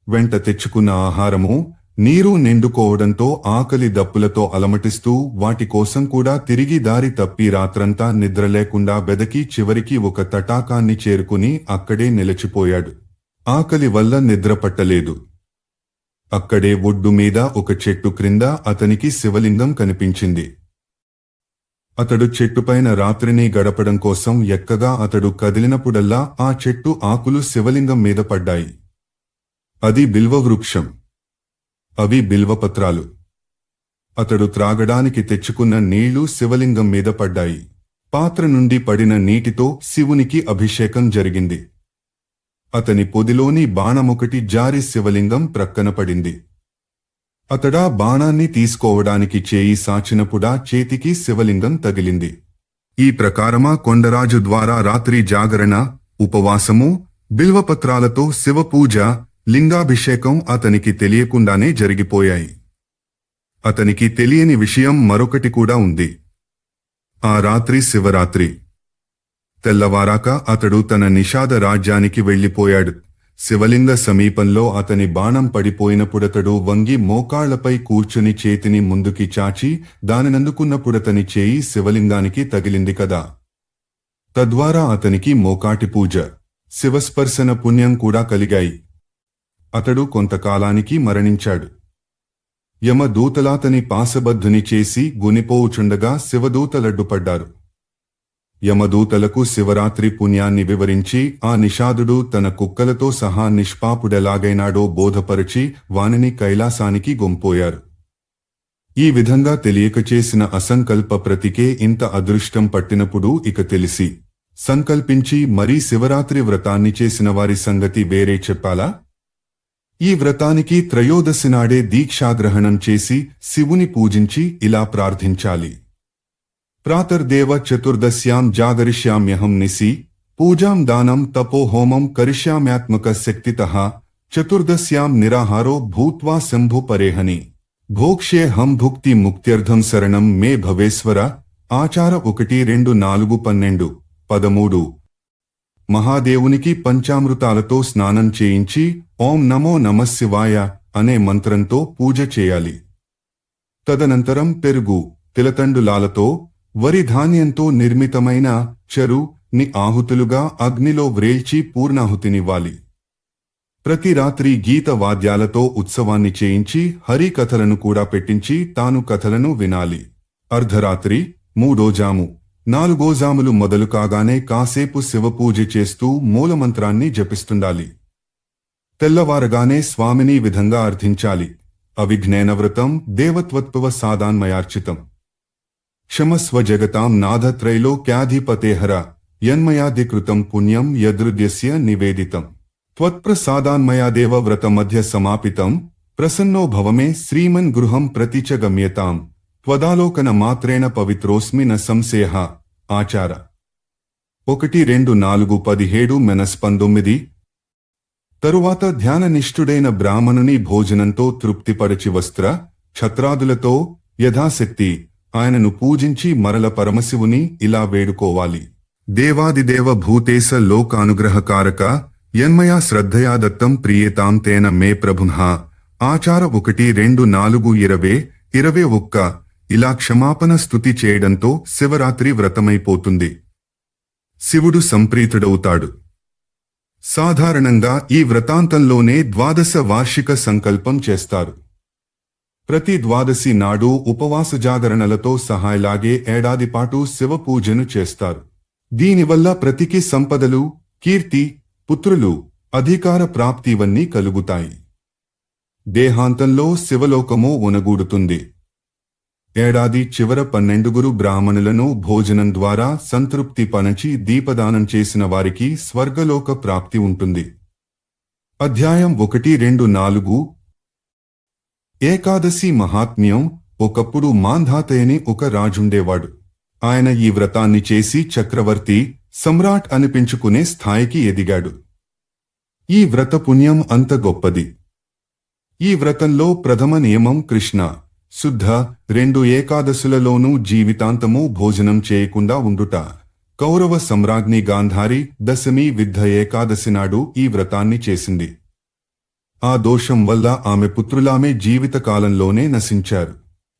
వెంట తెచ్చుకున్న ఆహారము, నీరు నిండుకోవడంతో ఆకలి దప్పులతో అలమటిస్తూ వాటి కోసం కూడా తిరిగి దారి తప్పి రాత్రంతా నిద్రలేకుండా బెదకి చివరికి ఒక తటాకాన్ని చేరుకుని అక్కడే నిలిచిపోయాడు. ఆకలి వల్ల నిద్రపట్టలేదు. అక్కడే ఒడ్డు మీద ఒక చెట్టు క్రింద అతనికి శివలింగం కనిపించింది. అతడు చెట్టుపైన రాత్రిని గడపడం కోసం ఎక్కగా అతడు కదిలినప్పుడల్లా ఆ చెట్టు ఆకులు శివలింగం మీద పడ్డాయి. అది బిల్వవృక్షం. అవి బిల్వపత్రాలు. అతడు త్రాగడానికి తెచ్చుకున్న నీళ్లు శివలింగం మీద పడ్డాయి. పాత్ర నుండి పడిన నీటితో శివునికి అభిషేకం జరిగింది. అతని పొదిలోని బాణమొకటి జారి శివలింగం ప్రక్కన పడింది. అతడా బాణాన్ని తీసుకోవడానికి చేయి సాచినప్పుడా చేతికి శివలింగం తగిలింది. ఈ ప్రకారమా కొండరాజు ద్వారా రాత్రి జాగరణ, ఉపవాసము, బిల్వపత్రాలతో శివపూజ, లింగాభిషేకం అతనికి తెలియకుండానే జరిగిపోయాయి. అతనికి తెలియని విషయం మరొకటి కూడా ఉంది. ఆ రాత్రి శివరాత్రి. తెల్లవారాక అతడు తన నిషాద రాజ్యానికి వెళ్లిపోయాడు. శివలింగ సమీపంలో అతని బాణం పడిపోయినప్పుడతడు వంగి మోకాళ్లపై కూర్చుని చేతిని ముందుకి చాచి దానినందుకున్నప్పుడతని చేయి శివలింగానికి తగిలింది కదా. తద్వారా అతనికి మోకాటి పూజ, శివస్పర్శన పుణ్యం కూడా కలిగాయి. అతడు కొంతకాలానికి మరణించాడు. యమదూతలాతని పాశబద్ధుని చేసి గునిపోవుచుండగా శివదూతలడ్డుపడ్డారు. యమదూతలకు శివరాత్రి పుణ్యాన్ని వివరించి ఆ నిషాదుడు తన కుక్కలతో సహా నిష్పాపుడెలాగైనాడో బోధపరచి వానిని కైలాసానికి గొంపోయారు. ఈ విధంగా తెలియక చేసిన అసంకల్ప ప్రతికే ఇంత అదృష్టం పట్టినప్పుడు ఇక తెలిసి సంకల్పించి మరీ శివరాత్రి వ్రతాన్ని చేసిన వారి సంగతి వేరే చెప్పాలా? ఈ వ్రతానికి త్రయోదశి నాడే దీక్షాగ్రహణం చేసి శివుని పూజించి ఇలా ప్రార్థించాలి. ప్రాతర్దేవ చతుర్దశ్యాం జాగరిష్యామ్యహం నిసి పూజాం దానం తపో హోమం కరిష్యామ్యాత్మక శక్తితః చతుర్దశ్యాం నిరాహారో భూత్వా శంభు పరేహని భోక్ష్యే హం భుక్తి ముక్త్యర్థం శరణం మే భవేశ్వర. ఆచార 1-2-4-12-13 మహాదేవునికి పంచామృతాలతో స్నానం చేయించి ఓం నమో నమఃశివాయ అనే మంత్రంతో పూజ చేయాలి. తదనంతరం పెరుగు, తిలతండులాలతో, వరి ధాన్యంతో నిర్మితమైన చెరు ని ఆహుతులుగా అగ్నిలో వ్రేల్చి పూర్ణాహుతినివ్వాలి. ప్రతి రాత్రి గీత వాద్యాలతో ఉత్సవాన్ని చేయించి హరికథలను కూడా పెట్టించి తాను కథలను వినాలి. అర్ధరాత్రి, 3వ జాము, 4వ జాములు మొదలు కాగానే కాసేపు శివపూజ చేస్తూ మూలమంత్రాన్ని జపిస్తుండాలి. తెల్లవారగానే స్వామిని విధంగా అర్థించాలి. అవిఘ్నేన వ్రతం దేవత్వత్వ సాదాన్మయార్చితం. క్షమస్వ జగతాం నాథత్రైలోక్యాధిపతేహర యన్మయాధికృతం పుణ్యం యదృద్యస్య నివేదితం. త్వత్ప్రసాదాన్మయాదేవ వ్రతమధ్య సమాపితం ప్రసన్నో భవమే శ్రీమన్ గృహం ప్రతి చ గమ్యతాం త్వదాలోకన మాత్రేణ పవిత్రోస్మి న సంశయః. ఆచార 1-2-4-17-19 తరువాత ధ్యాననిష్ఠుడైన బ్రాహ్మణుని భోజనంతో తృప్తిపరచి వస్త్ర ఛత్రాదులతో యథాశక్తి ఆయనను పూజించి మరల పరమశివుని ఇలా వేడుకోవాలి. దేవాదిదేవ భూతేశ లోకానుగ్రహకారక యన్మయా శ్రద్ధయా దత్తం ప్రియతాం తేన మే ప్రభుః. ఆచార 1-2-20-21 ఇలా క్షమాపణ స్తుతి చేయడంతో శివరాత్రి వ్రతమైపోతుంది. శివుడు సంప్రీతుడవుతాడు. సాధారణంగా ఈ వ్రతాంతంలోనే ద్వాదశ వార్షిక సంకల్పం చేస్తారు. ప్రతి ద్వాదశి నాడు ఉపవాస జాగరణలతో సహాయలాగే ఏడాదిపాటు శివ పూజను చేస్తారు. దీనివల్ల ప్రతికి సంపదలు, కీర్తి, పుత్రులు, అధికార ప్రాప్తి ఇవన్నీ కలుగుతాయి. దేహాంతంలో శివలోకము ఉనగూడుతుంది. ఏడాది చివర 12 బ్రాహ్మణులను భోజనం ద్వారా సంతృప్తి పనచి దీపదానం చేసిన వారికి స్వర్గలోక ప్రాప్తి ఉంటుంది. అధ్యాయం 1-2-4 ఏకాదశి మహాత్మ్యం. ఒకప్పుడు మాంధాతయని ఒక రాజుండేవాడు. ఆయన ఈ వ్రతాన్ని చేసి చక్రవర్తి, సమ్రాట్ అనిపించుకునే స్థాయికి ఎదిగాడు. ఈ వ్రత పుణ్యం అంత గొప్పది. ఈ వ్రతంలో ప్రథమ నియమం కృష్ణ శుద్ధ 2 ఏకాదశులలోనూ జీవితాంతమూ భోజనం చేయకుండా ఉండుట. కౌరవ సమ్రాజ్ఞి గాంధారి దశమి విద్ధ ఏకాదశి నాడు ఈ వ్రతాన్ని చేసింది. ఆ దోషం వల్ల ఆమె పుత్రులామె జీవితకాలంలోనే నశించారు.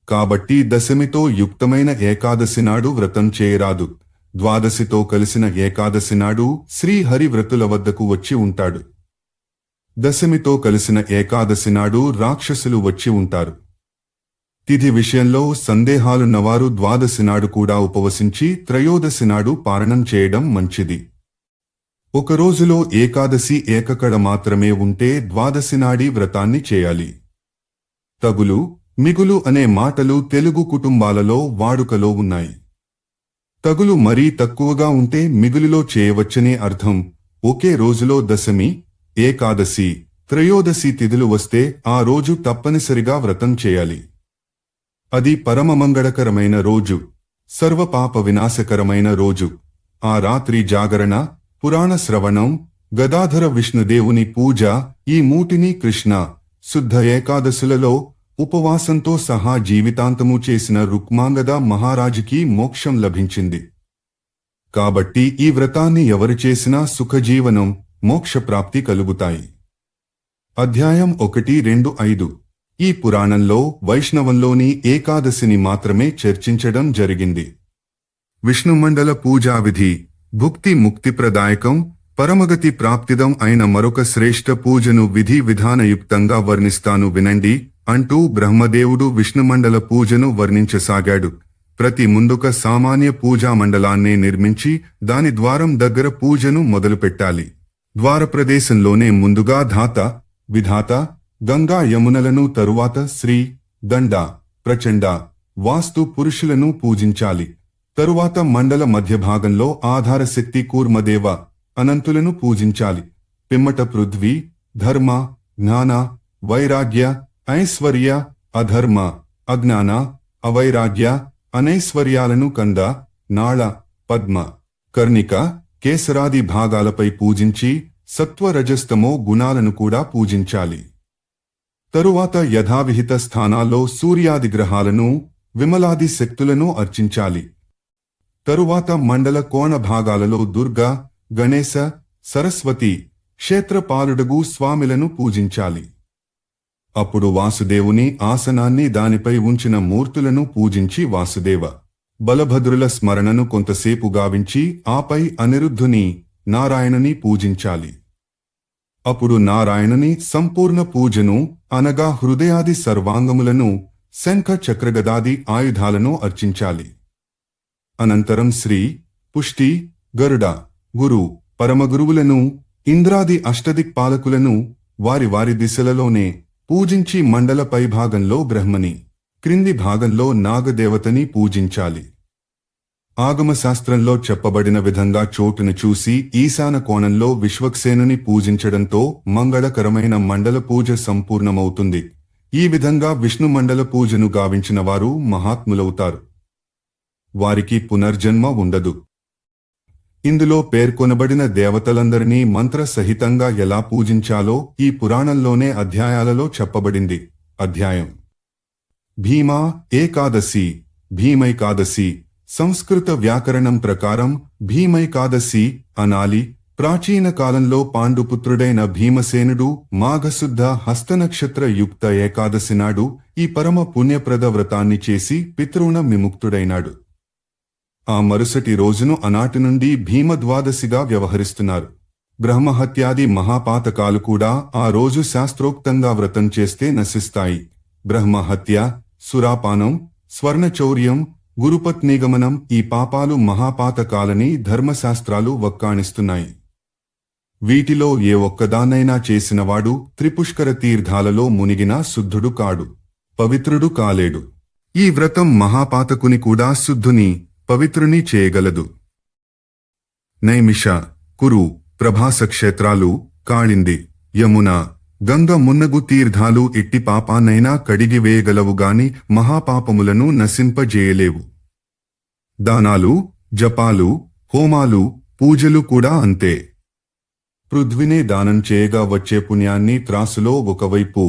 కాబట్టి దశమితో యుక్తమైన ఏకాదశి నాడు వ్రతం చేయరాదు. ద్వాదశితో కలిసిన ఏకాదశి నాడు శ్రీహరి వ్రతుల వద్దకు వచ్చి ఉంటాడు. దశమితో కలిసిన ఏకాదశి నాడు రాక్షసులు వచ్చి ఉంటారు. తిథి విషయంలో సందేహాలున్నవారు ద్వాదశి నాడు కూడా ఉపవసించి త్రయోదశి నాడు పారణం చేయడం మంచిది. ఒక రోజులో ఏకాదశి ఏకకడ మాత్రమే ఉంటే ద్వాదశి నాడి వ్రతాన్ని చేయాలి. తగులు, మిగులు అనే మాటలు తెలుగు కుటుంబాలలో వాడుకలో ఉన్నాయి. తగులు మరీ తక్కువగా ఉంటే మిగులులో చేయవచ్చనే అర్థం. ఒకే రోజులో దశమి, ఏకాదశి, త్రయోదశి తిథులు వస్తే ఆ రోజు తప్పనిసరిగా వ్రతం చేయాలి. అది పరమమంగళకరమైన రోజు, సర్వపాప వినాశకరమైన రోజు. ఆ రాత్రి జాగరణ, పురాణ శ్రవణం, గదాధర విష్ణుదేవుని పూజ ఈ మూటిని కృష్ణ శుద్ధ ఏకాదశులలో ఉపవాసంతో సహా జీవితాంతము చేసిన రుక్మాంగద మహారాజుకి మోక్షం లభించింది. కాబట్టి ఈ వ్రతాన్ని ఎవరు చేసినా సుఖజీవనం, మోక్షప్రాప్తి కలుగుతాయి. అధ్యాయం 1-2-5 ఈ పురాణంలో వైష్ణవంలోని ఏకాదశిని మాత్రమే చర్చించడం జరిగింది. విష్ణుమండల పూజావిధి భుక్తి ముక్తిప్రదాయకం, పరమగతి ప్రాప్తిదం అయిన మరొక శ్రేష్ఠ పూజను విధి విధానయుక్తంగా వర్ణిస్తాను వినండి అంటూ బ్రహ్మదేవుడు విష్ణుమండల పూజను వర్ణించసాగాడు. ప్రతి ముందుక సామాన్య పూజామండలాన్నే నిర్మించి దాని ద్వారం దగ్గర పూజను మొదలుపెట్టాలి. ద్వారప్రదేశంలోనే ముందుగా ధాత, విధాత, గంగా యమునలను తరువాత శ్రీ, దండ, ప్రచండ, వాస్తు పురుషులను పూజించాలి. తరువాత మండల మధ్యభాగంలో ఆధారశక్తి కూర్మదేవ, అనంతులను పూజించాలి. పిమ్మట పృథ్వీ, ధర్మ, జ్ఞాన, వైరాగ్య, ఐశ్వర్య, అధర్మ, అజ్ఞాన, అవైరాగ్య, అనైశ్వర్యాలను కంద, నాళ, పద్మ, కర్ణిక, కేసరాది భాగాలపై పూజించి సత్వరజస్తమో గుణాలను కూడా పూజించాలి. తరువాత యథావిహిత స్థానాల్లో సూర్యాది గ్రహాలను, విమలాది శక్తులను అర్చించాలి. తరువాత మండల కోణ భాగాలలో దుర్గా, గణేశ, సరస్వతి, క్షేత్రపాలుడగు స్వామిలను పూజించాలి. అప్పుడు వాసుదేవుని ఆసనాన్ని దానిపై ఉంచిన మూర్తులను పూజించి వాసుదేవ, బలభద్రుల స్మరణను కొంతసేపు గావించి ఆపై అనిరుద్ధుని, నారాయణుని పూజించాలి. అప్పుడు నారాయణుని సంపూర్ణ పూజను అనగా హృదయాది సర్వాంగములను, శంఖ చక్రగదాది ఆయుధాలను అర్చించాలి. అనంతరం శ్రీ, పుష్టి, గరుడ, గురు, పరమగురువులను, ఇంద్రాది అష్టదిక్పాలకులను వారి వారి దిశలలోనే పూజించి మండల పైభాగంలో బ్రహ్మని, క్రింది భాగంలో నాగదేవతని పూజించాలి. ఆగమశాస్త్రంలో చెప్పబడిన విధంగా చోటును చూసి ఈశాన కోణంలో విశ్వక్సేనుని పూజించడంతో మంగళకరమైన మండల పూజ సంపూర్ణమవుతుంది. ఈ విధంగా విష్ణు మండల పూజను గావించిన వారు మహాత్ములవుతారు. వారికి పునర్జన్మ ఉండదు. ఇందులో పేర్కొనబడిన దేవతలందరినీ మంత్ర సహితంగా ఎలా పూజించాలో ఈ పురాణంలోనే అధ్యాయాలలో చెప్పబడింది. అధ్యాయం భీమా ఏకాదశి భీమైకాదశి సంస్కృత వ్యాకరణం ప్రకారం భీమైకాదశి అనాలి. ప్రాచీన కాలంలో పాండుపుత్రుడైన భీమసేనుడు మాఘశుద్ధ హస్తనక్షత్ర యుక్త ఏకాదశి నాడు ఈ పరమ పుణ్యప్రద వ్రతాన్ని చేసి పితృణ విముక్తుడైనాడు. ఆ మరుసటి రోజును ఆనాటి నుండి భీమద్వాదశిగా వ్యవహరిస్తున్నారు. బ్రహ్మహత్యాది మహాపాతకాలు కూడా ఆ రోజు శాస్త్రోక్తంగా వ్రతం చేస్తే నశిస్తాయి. బ్రహ్మహత్య, సురాపానం, స్వర్ణచౌర్యం, గురుపత్నిగమనం ఈ పాపాలు మహాపాతకాలని ధర్మశాస్త్రాలు వక్కాణిస్తున్నాయి. వీటిలో ఏ ఒక్కదాన్నైనా చేసినవాడు త్రిపుష్కర తీర్థాలలో మునిగినా శుద్ధుడు కాడు, పవిత్రుడు కాలేడు. ఈ వ్రతం మహాపాతకుని కూడా శుద్ధుని, పవిత్రుని చేయగలదు. నైమిష, కురు, ప్రభాస క్షేత్రాలు, కాళింది, యమున, గంగ మున్నగు తీర్థాలు ఎట్టి పాపాన్నైనా కడిగివేయగలవుగాని మహాపాపములను నశింపజేయలేవు. దానాలు, జపాలు, హోమాలు, పూజలు కూడా అంతే. పృథ్వినే దానం చేయగా వచ్చే పుణ్యాన్ని త్రాసులో ఒకవైపు,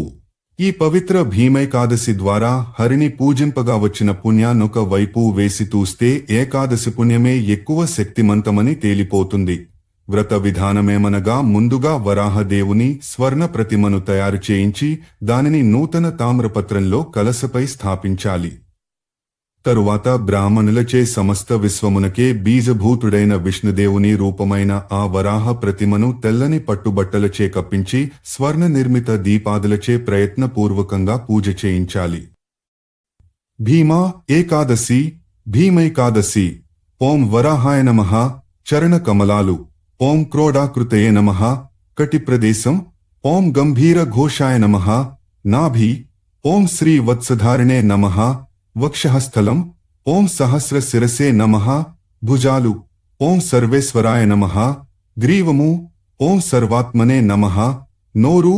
ఈ పవిత్ర భీమైకాదశి ద్వారా హరిని పూజింపగా వచ్చిన పుణ్యాన్నొక వైపు వేసి తూస్తే ఏకాదశి పుణ్యమే ఎక్కువ శక్తిమంతమని తేలిపోతుంది. వ్రత విధానమేమనగా ముందుగా వరాహదేవుని స్వర్ణ ప్రతిమను తయారు చేయించి దానిని నూతన తామ్రపత్రంలో కలశపై స్థాపించాలి. తరువాత బ్రాహ్మణులచే సమస్త విశ్వమునకే బీజభూతుడైన విష్ణుదేవుని రూపమైన ఆ వరాహ ప్రతిమను తెల్లని పట్టుబట్టలచే కప్పించి స్వర్ణ నిర్మిత దీపాదులచే ప్రయత్నపూర్వకంగా పూజ చేయించాలి. భీమా ఏకాదశి భీమైకాదశి. ఓం వరాహాయ నమః. చరణ కమలాలు. ఓం క్రోడాకృతయే నమః. కటిప్రదేశం. ఓం గంభీర ఘోషాయ నమః. నాభి. ఓం శ్రీ వత్సధారిణే నమః. వక్షస్థలం. ఓం సహస్ర శిరసే నమః. భుజాలు. ఓం సర్వేశ్వరాయ నమః. గ్రీవము. ఓం సర్వాత్మనే నమః. నోరు.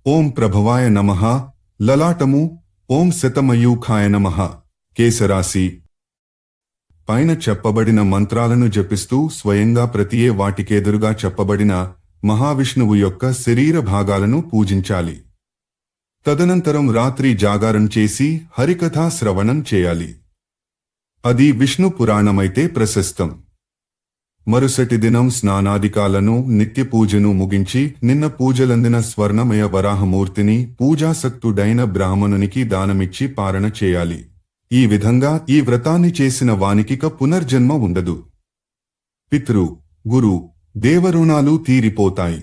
ఓం ప్రభవాయ నమః. లలాటము. ఓం శతమయూఖాయ నమః. కేశరాశి. పైన చెప్పబడిన మంత్రాలను జపిస్తూ స్వయంగా ప్రతియే వాటికెదురుగా చెప్పబడిన మహావిష్ణువు యొక్క శరీర భాగాలను పూజించాలి. తదనంతరం రాత్రి జాగారం చేసి హరికథా శ్రవణం చేయాలి. అది విష్ణు పురాణమైతే ప్రశస్తం. మరుసటి దినం స్నానాదికాలను నిత్య పూజను ముగించి నిన్న పూజలందిన స్వర్ణమయ వరాహమూర్తిని పూజాసక్తుడైన బ్రాహ్మణునికి దానమిచ్చి పారణ చేయాలి. ఈ విధంగా ఈ వ్రతాన్ని చేసిన వానికిక పునర్జన్మ ఉండదు. పితృ, గురు, దేవరుణాలు తీరిపోతాయి.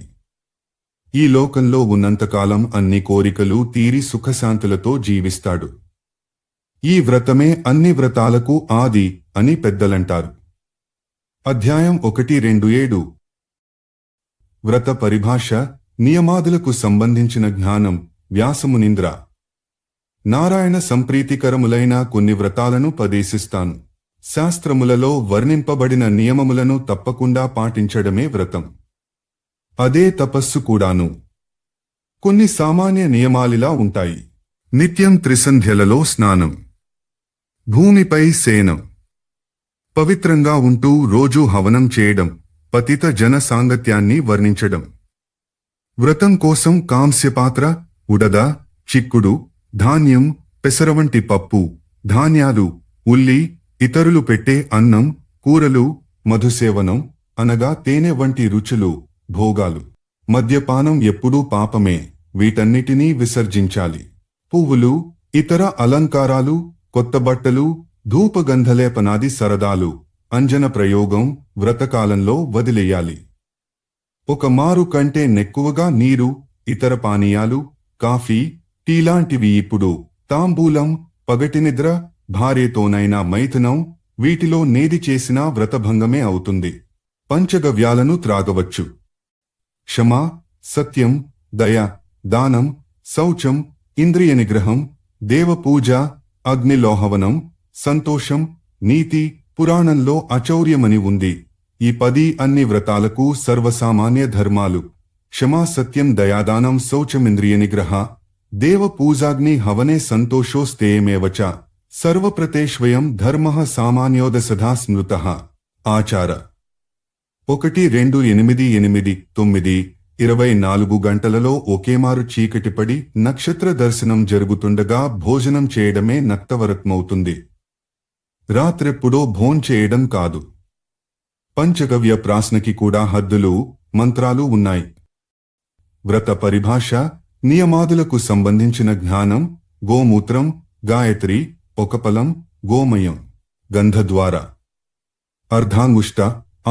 ఈ లోకంలో ఉన్నంతకాలం అన్ని కోరికలు తీరి సుఖశాంతులతో జీవిస్తాడు. ఈ వ్రతమే అన్ని వ్రతాలకు ఆది అని పెద్దలంటారు. అధ్యాయం 1-2 వ్రత పరిభాష. నియమాదులకు సంబంధించిన జ్ఞానం. వ్యాసమునింద్ర. నారాయణ సంప్రీతికరములైన కొన్ని వ్రతాలను పదేశిస్తాను. శాస్త్రములలో వర్ణింపబడిన నియమములను తప్పకుండా పాటించడమే వ్రతం. అదే తపస్సు కూడాను. కొన్ని సామాన్య నియమాలిలా ఉంటాయి. నిత్యం త్రిసంధ్యలలో స్నానం. భూమిపై శయనం. పవిత్రంగా ఉంటూ రోజూ హవనం చేయడం. పతిత జన సాంగత్యాన్ని వర్ణించడం. వ్రతం కోసం కాంస్యపాత్ర, ఉడద, చిక్కుడు, ధాన్యం, పెసరవంటి పప్పు, ధాన్యాలు, ఉల్లి, ఇతరులు పెట్టే అన్నం, కూరలు, మధుసేవనం అనగా తేనె వంటి రుచులు, భోగాలు. మద్యపానం ఎప్పుడూ పాపమే. వీటన్నిటినీ విసర్జించాలి. పువ్వులు, ఇతర అలంకారాలు, కొత్త బట్టలు, ధూపగంధలేపనాది సరదాలు, అంజన ప్రయోగం వ్రతకాలంలో వదిలేయాలి. ఒక మారు కంటే నెక్కువగా నీరు, ఇతర పానీయాలు, కాఫీ, టీలాంటివి ఇప్పుడు తాంబూలం, పగటినిద్ర, భార్యతోనైనా మైథునం వీటిలో నేది చేసినా వ్రతభంగమే అవుతుంది. పంచగవ్యాలను త్రాగవచ్చు. క్షమ, సత్యం, దయ, దానం, శౌచం, ఇంద్రియ నిగ్రహం, దేవపూజ, అగ్నిలోహవనం, సంతోషం, నీతి. పురాణంలో అచౌర్యమని ఉంది. ఈ 10 అన్ని వ్రతాలకు సర్వసామాన్య ధర్మాలు. క్షమా, సత్యం, దయాదానం, శౌచమింద్రియ నిగ్రహ, దేవపూజాగ్ని హవనే సంతోషోస్తేయమేవచ సర్వప్రతేష్వయం ధర్మః సామాన్యోదసధా స్మృతః. ఆచార. 1, 2, 8, 8, 9 24 గంటలలో ఒకేమారు చీకటిపడి నక్షత్ర దర్శనం జరుగుతుండగా భోజనం చేయడమే నక్తవరత్మవుతుంది. రాత్రెప్పుడో భోంచేయడం కాదు. పంచగవ్య ప్రాసనకి కూడా హద్దులు, మంత్రాలు ఉన్నాయి. వ్రత పరిభాష, నియమాదులకు సంబంధించిన జ్ఞానం, గోమూత్రం, గాయత్రి, ఒకపలం, గోమయం, గంధద్వార, అర్ధాంగుష్ట,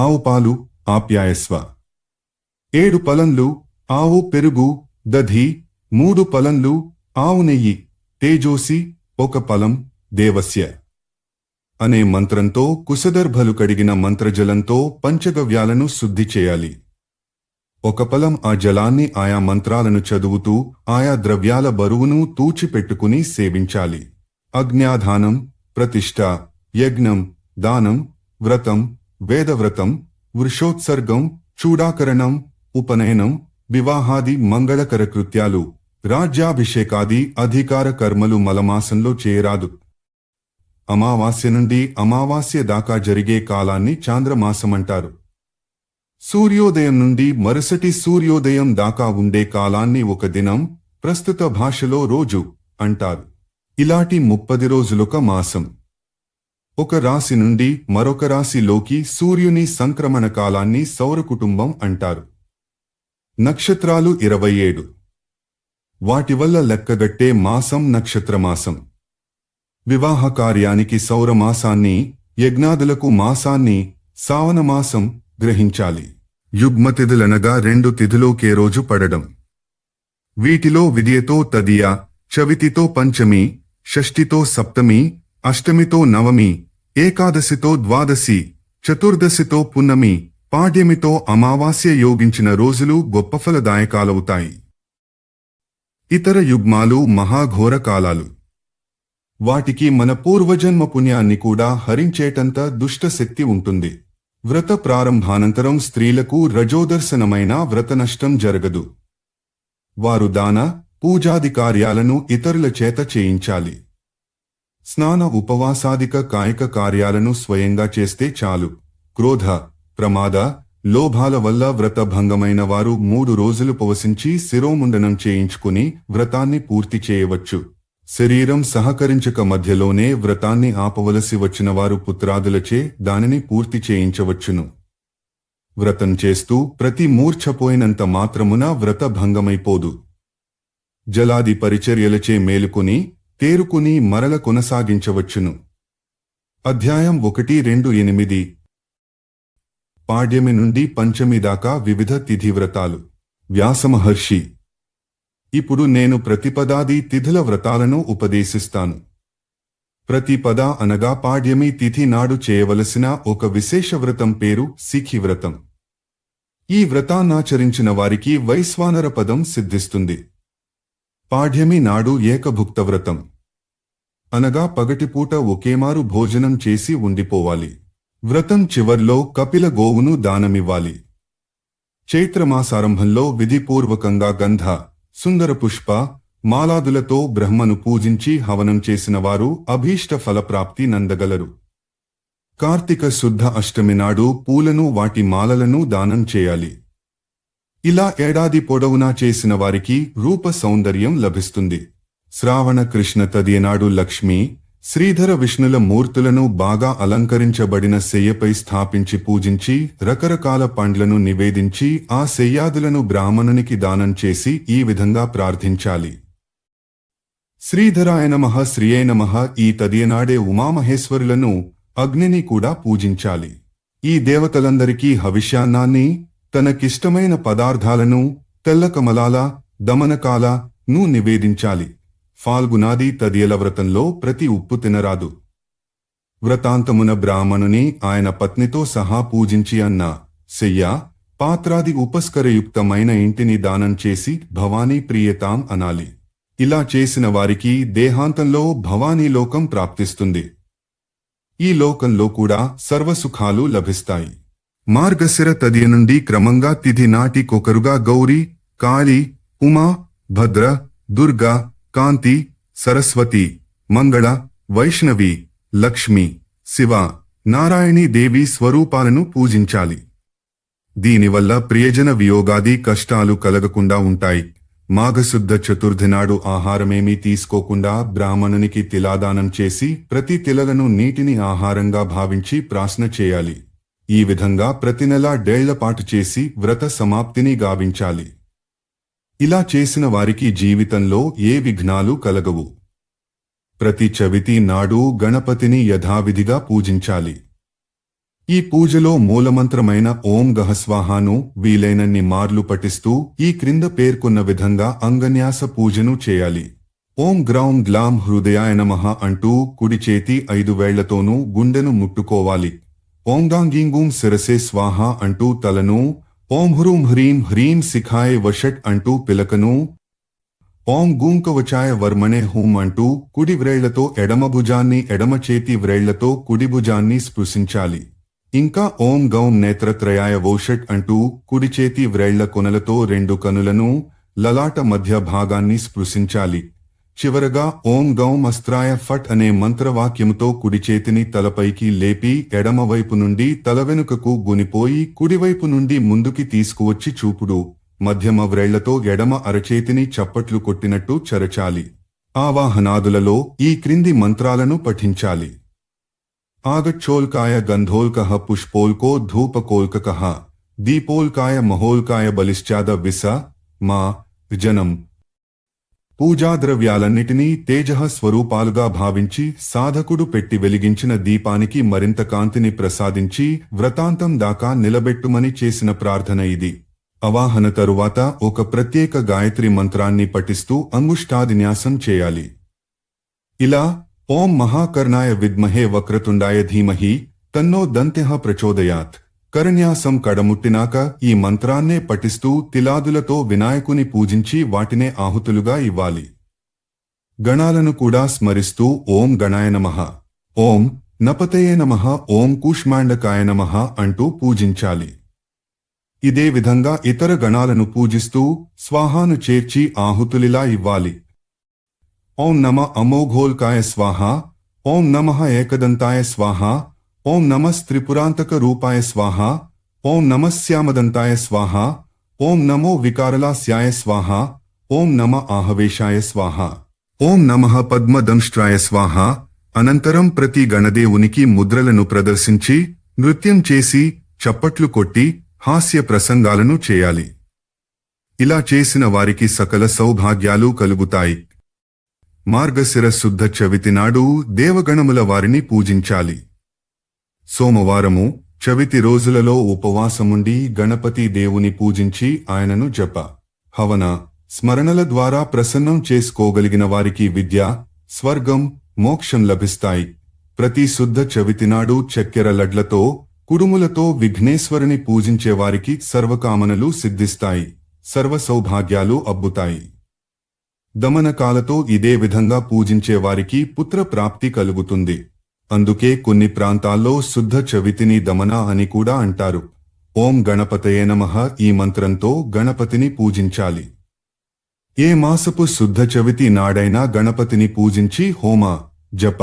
ఆవు పాలు, ఆప్యాయస్వ, 7 పలంలు, ఆవు పెరుగు, దధి, 3 పలంలు, ఆవు నెయ్యి, తేజోసి, 1 పలం, దేవస్య అనే మంత్రంతో కుశదర్భలు కడిగిన మంత్రజలంతో పంచగవ్యాలను శుద్ధి చేయాలి. 1 పలం ఆ జలాన్ని ఆయా మంత్రాలను చదువుతూ ఆయా ద్రవ్యాల బరువును తూచిపెట్టుకుని సేవించాలి. అజ్ఞాధానం, ప్రతిష్ఠ, యజ్ఞం, దానం, వ్రతం, వేదవ్రతం, వృషోత్సర్గం, చూడాకరణం, ఉపనయనం, వివాహాది మంగళకర కృత్యాలు, రాజ్యాభిషేకాది అధికార కర్మలు మలమాసంలో చేయరాదు. అమావాస్య నుండి అమావాస్య దాకా జరిగే కాలాన్ని చాంద్రమాసమంటారు. సూర్యోదయం నుండి మరుసటి సూర్యోదయం దాకా ఉండే కాలాన్ని ఒక దినం, ప్రస్తుత భాషలో రోజు అంటారు. ఇలాంటి 30 రోజులొక మాసం. ఒక రాశి నుండి మరొక రాశిలోకి సూర్యుని సంక్రమణ కాలాన్ని సౌరకుటుంబం అంటారు. నక్షత్రాలు 27. వాటి వల్ల లెక్కగట్టే మాసం నక్షత్రమాసం. వివాహ కార్యానికి సౌరమాసాన్ని, యజ్ఞాదులకు మాసాన్ని, సావనమాసం గ్రహించాలి. యుగ్మతిథులనగా 2 తిథులోకే రోజు పడడం. వీటిలో విదియతో తదియ, చవితితో పంచమి, షష్ఠితో సప్తమి, అష్టమితో నవమి, ఏకాదశితో ద్వాదశి, చతుర్దశితో పున్నమి, పాడ్యమితో అమావాస్య యోగించిన రోజులు గొప్ప ఫలదాయకాలవుతాయి. ఇతర యుగ్మాలు మహాఘోర కాలాలు. వాటికి మన పూర్వజన్మ పుణ్యాన్ని కూడా హరించేటంత దుష్టశక్తి ఉంటుంది. వ్రత ప్రారంభానంతరం స్త్రీలకు రజోదర్శనమైన వ్రతనష్టం జరగదు. వారు దాన, పూజాది కార్యాలను ఇతరుల చేత చేయించాలి. స్నాన, ఉపవాసాదిక కాయిక కార్యాలను స్వయంగా చేస్తే చాలు. క్రోధ, ప్రమాద, లోభాల వల్ల వ్రత భంగమైన వారు 3 రోజులు ఉపవసించి శిరోముండనం చేయించుకుని వ్రతాన్ని పూర్తి చేయవచ్చు. శరీరం సహకరించక మధ్యలోనే వ్రతాన్ని ఆపవలసి వచ్చిన వారు పుత్రాదులచే దానిని పూర్తి చేయించవచ్చును. వ్రతం చేస్తూ ప్రతి మూర్ఛపోయినంత మాత్రమున వ్రత భంగమైపోదు. జలాది పరిచర్యలచే మేలుకుని, తేరుకుని మరల కొనసాగించవచ్చును. అధ్యాయం 1-2-8. పాడ్యమి నుండి పంచమి దాకా వివిధ తిథివ్రతాలు. వ్యాసమహర్షి: ఇప్పుడు నేను ప్రతిపదాది తిథుల వ్రతాలను ఉపదేశిస్తాను. ప్రతిపద అనగా పాడ్యమి తిథి నాడు చేయవలసిన ఒక విశేష వ్రతం పేరు సిఖి వ్రతం. ఈ వ్రతాన్నాచరించిన వారికి వైశ్వానర పదం సిద్ధిస్తుంది. పాడ్యమి నాడు ఏకభుక్త వ్రతం అనగా పగటిపూట ఒకేమారు భోజనం చేసి ఉండిపోవాలి. వ్రతం చివర్లో కపిల గోవును దానమివ్వాలి. చైత్రమాసారంభంలో విధిపూర్వకంగా గంధ, సుందర పుష్ప, మాలాదులతో బ్రహ్మను పూజించి హవనం చేసిన వారు అభీష్ట ఫలప్రాప్తి నందగలరు. కార్తీక శుద్ధ అష్టమి నాడు పూలను, వాటి మాలలను దానం చేయాలి. ఇలా ఏడాది పొడవునా చేసిన వారికి రూప సౌందర్యం లభిస్తుంది. శ్రావణ కృష్ణ తదియనాడు లక్ష్మీ, శ్రీధర విష్ణుల మూర్తులను బాగా అలంకరించబడిన శయ్యపై స్థాపించి పూజించి రకరకాల పండ్లను నివేదించి ఆ శయ్యాదులను బ్రాహ్మణునికి దానం చేసి ఈ విధంగా ప్రార్థించాలి: శ్రీధరాయ నమః, శ్రీయే నమః. ఈ తదియనాడే ఉమామహేశ్వరులను, అగ్నిని కూడా పూజించాలి. ఈ దేవతలందరికీ హవిష్యాన్నాన్ని, తనకిష్టమైన పదార్థాలను, తెల్ల కమలాల, దమనకాల ను నివేదించాలి. ఫాల్గునాది తదియల వ్రతంలో ప్రతి ఉప్పు తినరాదు. వ్రతాంతమున బ్రాహ్మణుని ఆయన పత్నితో సహా పూజించి అన్న, శయ్య, పాత్రాది ఉపస్కరయుక్తమైన ఇంటిని దానం చేసి భవానీ ప్రియతాం అనాలి. ఇలా చేసిన వారికి దేహాంతంలో భవానీలోకం ప్రాప్తిస్తుంది. ఈ లోకంలో కూడా సర్వసుఖాలు లభిస్తాయి. మార్గశిర తదియ నుండి క్రమంగా తిథి నాటికొకరుగా గౌరీ, కాళీ, ఉమా, భద్ర, దుర్గా, కాంతి, సరస్వతి, మంగళ, వైష్ణవి, లక్ష్మి, శివ, నారాయణీ దేవి స్వరూపాలను పూజించాలి. దీనివల్ల ప్రియజన వియోగాది కష్టాలు కలగకుండా ఉంటాయి. మాఘశుద్ధ చతుర్థి నాడు ఆహారమేమీ తీసుకోకుండా బ్రాహ్మణునికి తిలాదానం చేసి ప్రతి తిలలను నీటిని ఆహారంగా భావించి ప్రాశ్న చేయాలి. ఈ విధంగా ప్రతి నెలా డేళ్లపాటు చేసి వ్రత సమాప్తిని గావించాలి. ఇలా చేసిన వారికి జీవితంలో ఏ విఘ్నాలు కలగవు. ప్రతి చవితి నాడు గణపతిని యథావిధిగా పూజించాలి. ఈ పూజలో మూలమంత్రమైన ఓం గహస్వాహాను వీలైనన్ని మార్లు పఠిస్తూ ఈ క్రింద పేర్కొన్న విధంగా అంగన్యాస పూజను చేయాలి. ఓం గ్రౌం గ్లాం హృదయాయ నమః అంటూ కుడి చేతి 5 వేళ్లతోనూ గుండెను ముట్టుకోవాలి. ఓం గాంగీంగూం శిరసే స్వాహ అంటూ తలను, ఓం హ్రూం హ్రీం హ్రీం శిఖాయ వషట్ అంటూ పిలకను, ఓం గూంకవచాయ వర్మణే హూం అంటూ కుడి వ్రేళ్లతో ఎడమ భుజాన్ని, ఎడమ చేతి వ్రేళ్లతో కుడి భుజాన్ని స్పృశించాలి. ఇంకా ఓం గౌం నేత్రత్రయాయ వోషట్ అంటూ కుడి చేతి వ్రేళ్ల కొనలతో 2 కనులను, లలాట మధ్య భాగాన్ని స్పృశించాలి. చివరగా ఓం గౌం అస్త్రాయ ఫట్ అనే మంత్రవాక్యముతో కుడి చేతిని తలపైకి లేపి ఎడమవైపు నుండి తలవెనుకకు గునిపోయి కుడివైపు నుండి ముందుకి తీసుకువచ్చి చూపుడు మధ్యమ వ్రేళ్లతో ఎడమ అరచేతిని చప్పట్లు కొట్టినట్టు చరచాలి. ఆవాహనాదులలో ఈ క్రింది మంత్రాలను పఠించాలి. ఆగచ్చోల్కాయ గంధోల్కః పుష్పోల్కో ధూపకోల్కః దీపోల్కాయ మహోల్కాయ బలిశ్చాద విస మా జనం. పూజాద్రవ్యాలన్నిటినీ తేజః స్వరూపాలుగా భావించి సాధకుడు పెట్టి వెలిగించిన దీపానికి మరింత కాంతిని ప్రసాదించి వ్రతాంతం దాకా నిలబెట్టుమని చేసిన ప్రార్థన ఇది. అవాహన తరువాత ఒక ప్రత్యేక గాయత్రి మంత్రాన్ని పఠిస్తూ అంగుష్టాదిన్యాసం చేయాలి. ఇలా ఓం మహాకర్ణాయ విద్మహే వక్రతుండాయ ధీమహి తన్నో దంత్యః ప్రచోదయాత్ కరన్యాసం కడముట్టినాక ఈ మంత్రాన్నే పఠిస్తూ తిలాదులతో వినాయకుని పూజించి వాటినే ఆహుతులుగా ఇవ్వాలి. గణాలను కూడా స్మరిస్తూ ఓం గణాయ నమః, ఓం నపతయే నమః, ఓం కూష్మాండకాయ నమః అంటూ పూజించాలి. ఇదే విధంగా ఇతర గణాలను పూజిస్తూ స్వాహాను చేర్చి ఆహుతులిలా ఇవ్వాలి. ఓం నమ అమోఘోల్కాయ స్వాహ, ఓం నమః ఏకదంతాయ స్వాహ, ఓం నమః త్రిపురాంతక రూపాయ స్వాహ, ఓం నమఃశ్యామదంతాయ స్వాహ, ఓం నమో వికారలాస్యాయ స్వాహ, ఓం నమ ఆహవేశాయ స్వాహ, ఓం నమః పద్మదంష్ట్రాయ స్వాహ. అనంతరం ప్రతి గణదేవునికి ముద్రలను ప్రదర్శించి నృత్యం చేసి చప్పట్లు కొట్టి హాస్య ప్రసంగాలను చేయాలి. ఇలా చేసిన వారికి సకల సౌభాగ్యాలు కలుగుతాయి. మార్గశిర శుద్ధ చవితి నాడు దేవగణముల వారిని పూజించాలి. సోమవారము చవితి రోజులలో ఉపవాసముండి గణపతి దేవుని పూజించి ఆయనను జప, హవన, స్మరణల ద్వారా ప్రసన్నం చేసుకోగలిగిన వారికి విద్య, స్వర్గం, మోక్షం లభిస్తాయి. ప్రతి శుద్ధ చవితి నాడు చక్కెర లడ్లతో, కుడుములతో విఘ్నేశ్వరుని పూజించేవారికి సర్వకామనలు సిద్ధిస్తాయి, సర్వ సౌభాగ్యాలు అబ్బుతాయి. దమనకాలతో ఇదే విధంగా పూజించేవారికి పుత్ర ప్రాప్తి కలుగుతుంది. అందుకే కొన్ని ప్రాంతాల్లో శుద్ధ చవితిని దమన అని కూడా అంటారు. ఓం గణపతయే నమః ఈ మంత్రంతో గణపతిని పూజించాలి. ఏ మాసపు శుద్ధ చవితి నాడైనా గణపతిని పూజించి హోమ, జప,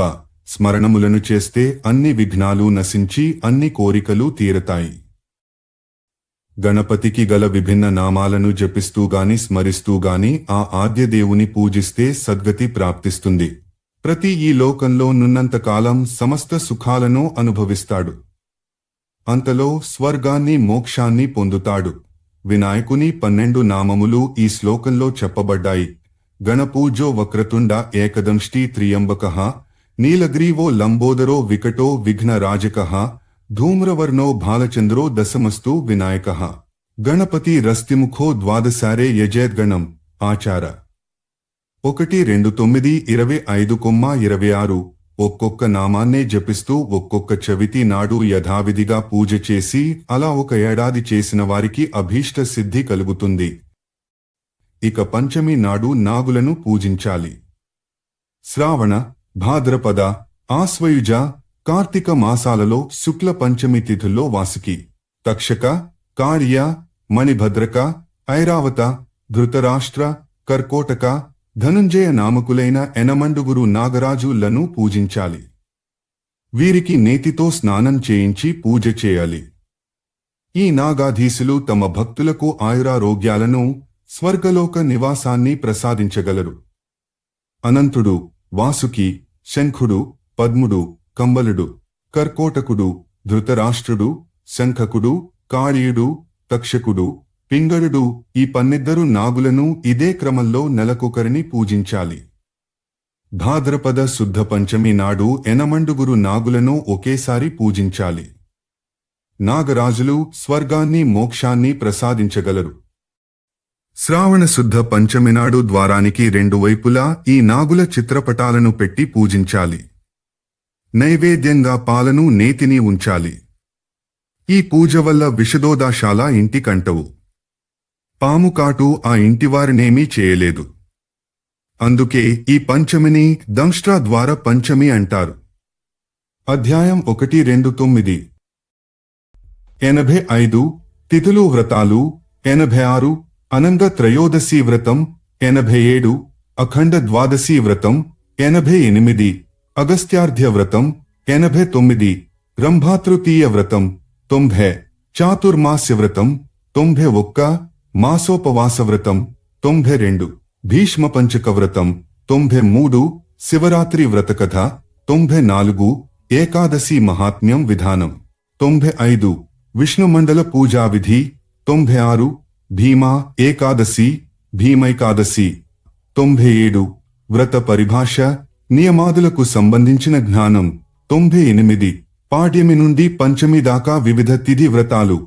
స్మరణములను చేస్తే అన్ని విఘ్నాలు నశించి అన్ని కోరికలు తీరతాయి. గణపతికి గల విభిన్న నామాలను జపిస్తూగాని స్మరిస్తూగాని ఆ ఆద్యదేవుని పూజిస్తే సద్గతి ప్రాప్తిస్తుంది. ప్రతి ఈ లోకంలో నున్నంతకాలం సమస్త సుఖాలను అనుభవిస్తాడు. అంతలో స్వర్గాన్ని, మోక్షాన్ని పొందుతాడు. వినాయకుని 12 నామములు ఈ శ్లోకంలో చెప్పబడ్డాయి. గణపూజో వక్రతుండ ఏకదంష్టి త్రియంబకః నీలగ్రీవో లంబోదరో వికటో విఘ్న రాజకః ధూమ్రవర్ణో భాలచంద్రో దశమస్తు వినాయకః. గణపతి రస్తిముఖో ద్వాదశారే యజేద్గణం. ఆచార 1-2-9-25-26 ఒక్కొక్క నామాన్నే జపిస్తూ ఒక్కొక్క చవితి నాడు యథావిధిగా పూజ చేసి అలా ఒక ఏడాది చేసిన వారికి అభీష్ట సిద్ధి కలుగుతుంది. ఇక పంచమి నాడు నాగులను పూజించాలి. శ్రావణ, భాద్రపద, ఆశ్వయుజ, కార్తీక మాసాలలో శుక్ల పంచమి తిథుల్లో వాసుకి, తక్షక, కార్య, మణిభద్రక, ఐరావత, ధృతరాష్ట్ర, కర్కోటక, ధనుంజయ నామకులైన ఎనమండుగురు నాగరాజులను పూజించాలి. వీరికి నేతితో స్నానం చేయించి పూజ చేయాలి. ఈ నాగాధీశులు తమ భక్తులకు ఆయురారోగ్యాలను, స్వర్గలోక నివాసాన్ని ప్రసాదించగలరు. అనంతుడు, వాసుకి, శంఖుడు, పద్ముడు, కంబలుడు, కర్కోటకుడు, ధృతరాష్ట్రుడు, శంఖకుడు, కాళీయుడు, తక్షకుడు, పింగళుడు ఈ 12 నాగులను ఇదే క్రమంలో నెలకొకరిని పూజించాలి. భాద్రపద శుద్ధ పంచమి నాడు 8 నాగులను ఒకేసారి పూజించాలి. నాగరాజులు స్వర్గాన్ని, మోక్షాన్ని ప్రసాదించగలరు. శ్రావణ శుద్ధ పంచమి నాడు ద్వారానికి 2 వైపులా ఈ నాగుల చిత్రపటాలను పెట్టి పూజించాలి. నైవేద్యంగా పాలను, నేతిని ఉంచాలి. ఈ పూజ వల్ల విషదోదాశాల ఇంటికంటవు. పాము కాటు ఆ ఇంటివారినేమీ చేయలేదు. అందుకే ఈ పంచమిని దంష్ట్రా ద్వార పంచమి అంటారు. అధ్యాయం 1-2-9. 85 తిథులు, వ్రతాలు. 86 అనంగ త్రయోదశి వ్రతం. 87 అఖండ ద్వాదశి వ్రతం. 88 అగస్త్యార్ధ్య వ్రతం. 89 రంభాతృతీయ వ్రతం. 90 చాతుర్మాస్య వ్రతం. 91 మాసోపవాస వ్రతం. 92 భీష్మ పంచక వ్రతం. 93 శివరాత్రి వ్రతకథ. 94 ఏకాదశి మహాత్మ్యం విధానం. 95 విష్ణుమండల పూజా విధి. 96 భీమా ఏకాదశి, భీమైకాదశి. 97 వ్రత పరిభాష, నియమాదులకు సంబంధించిన జ్ఞానం. 98 పాడ్యమి నుండి పంచమి దాకా వివిధ తిథి వ్రతాలు.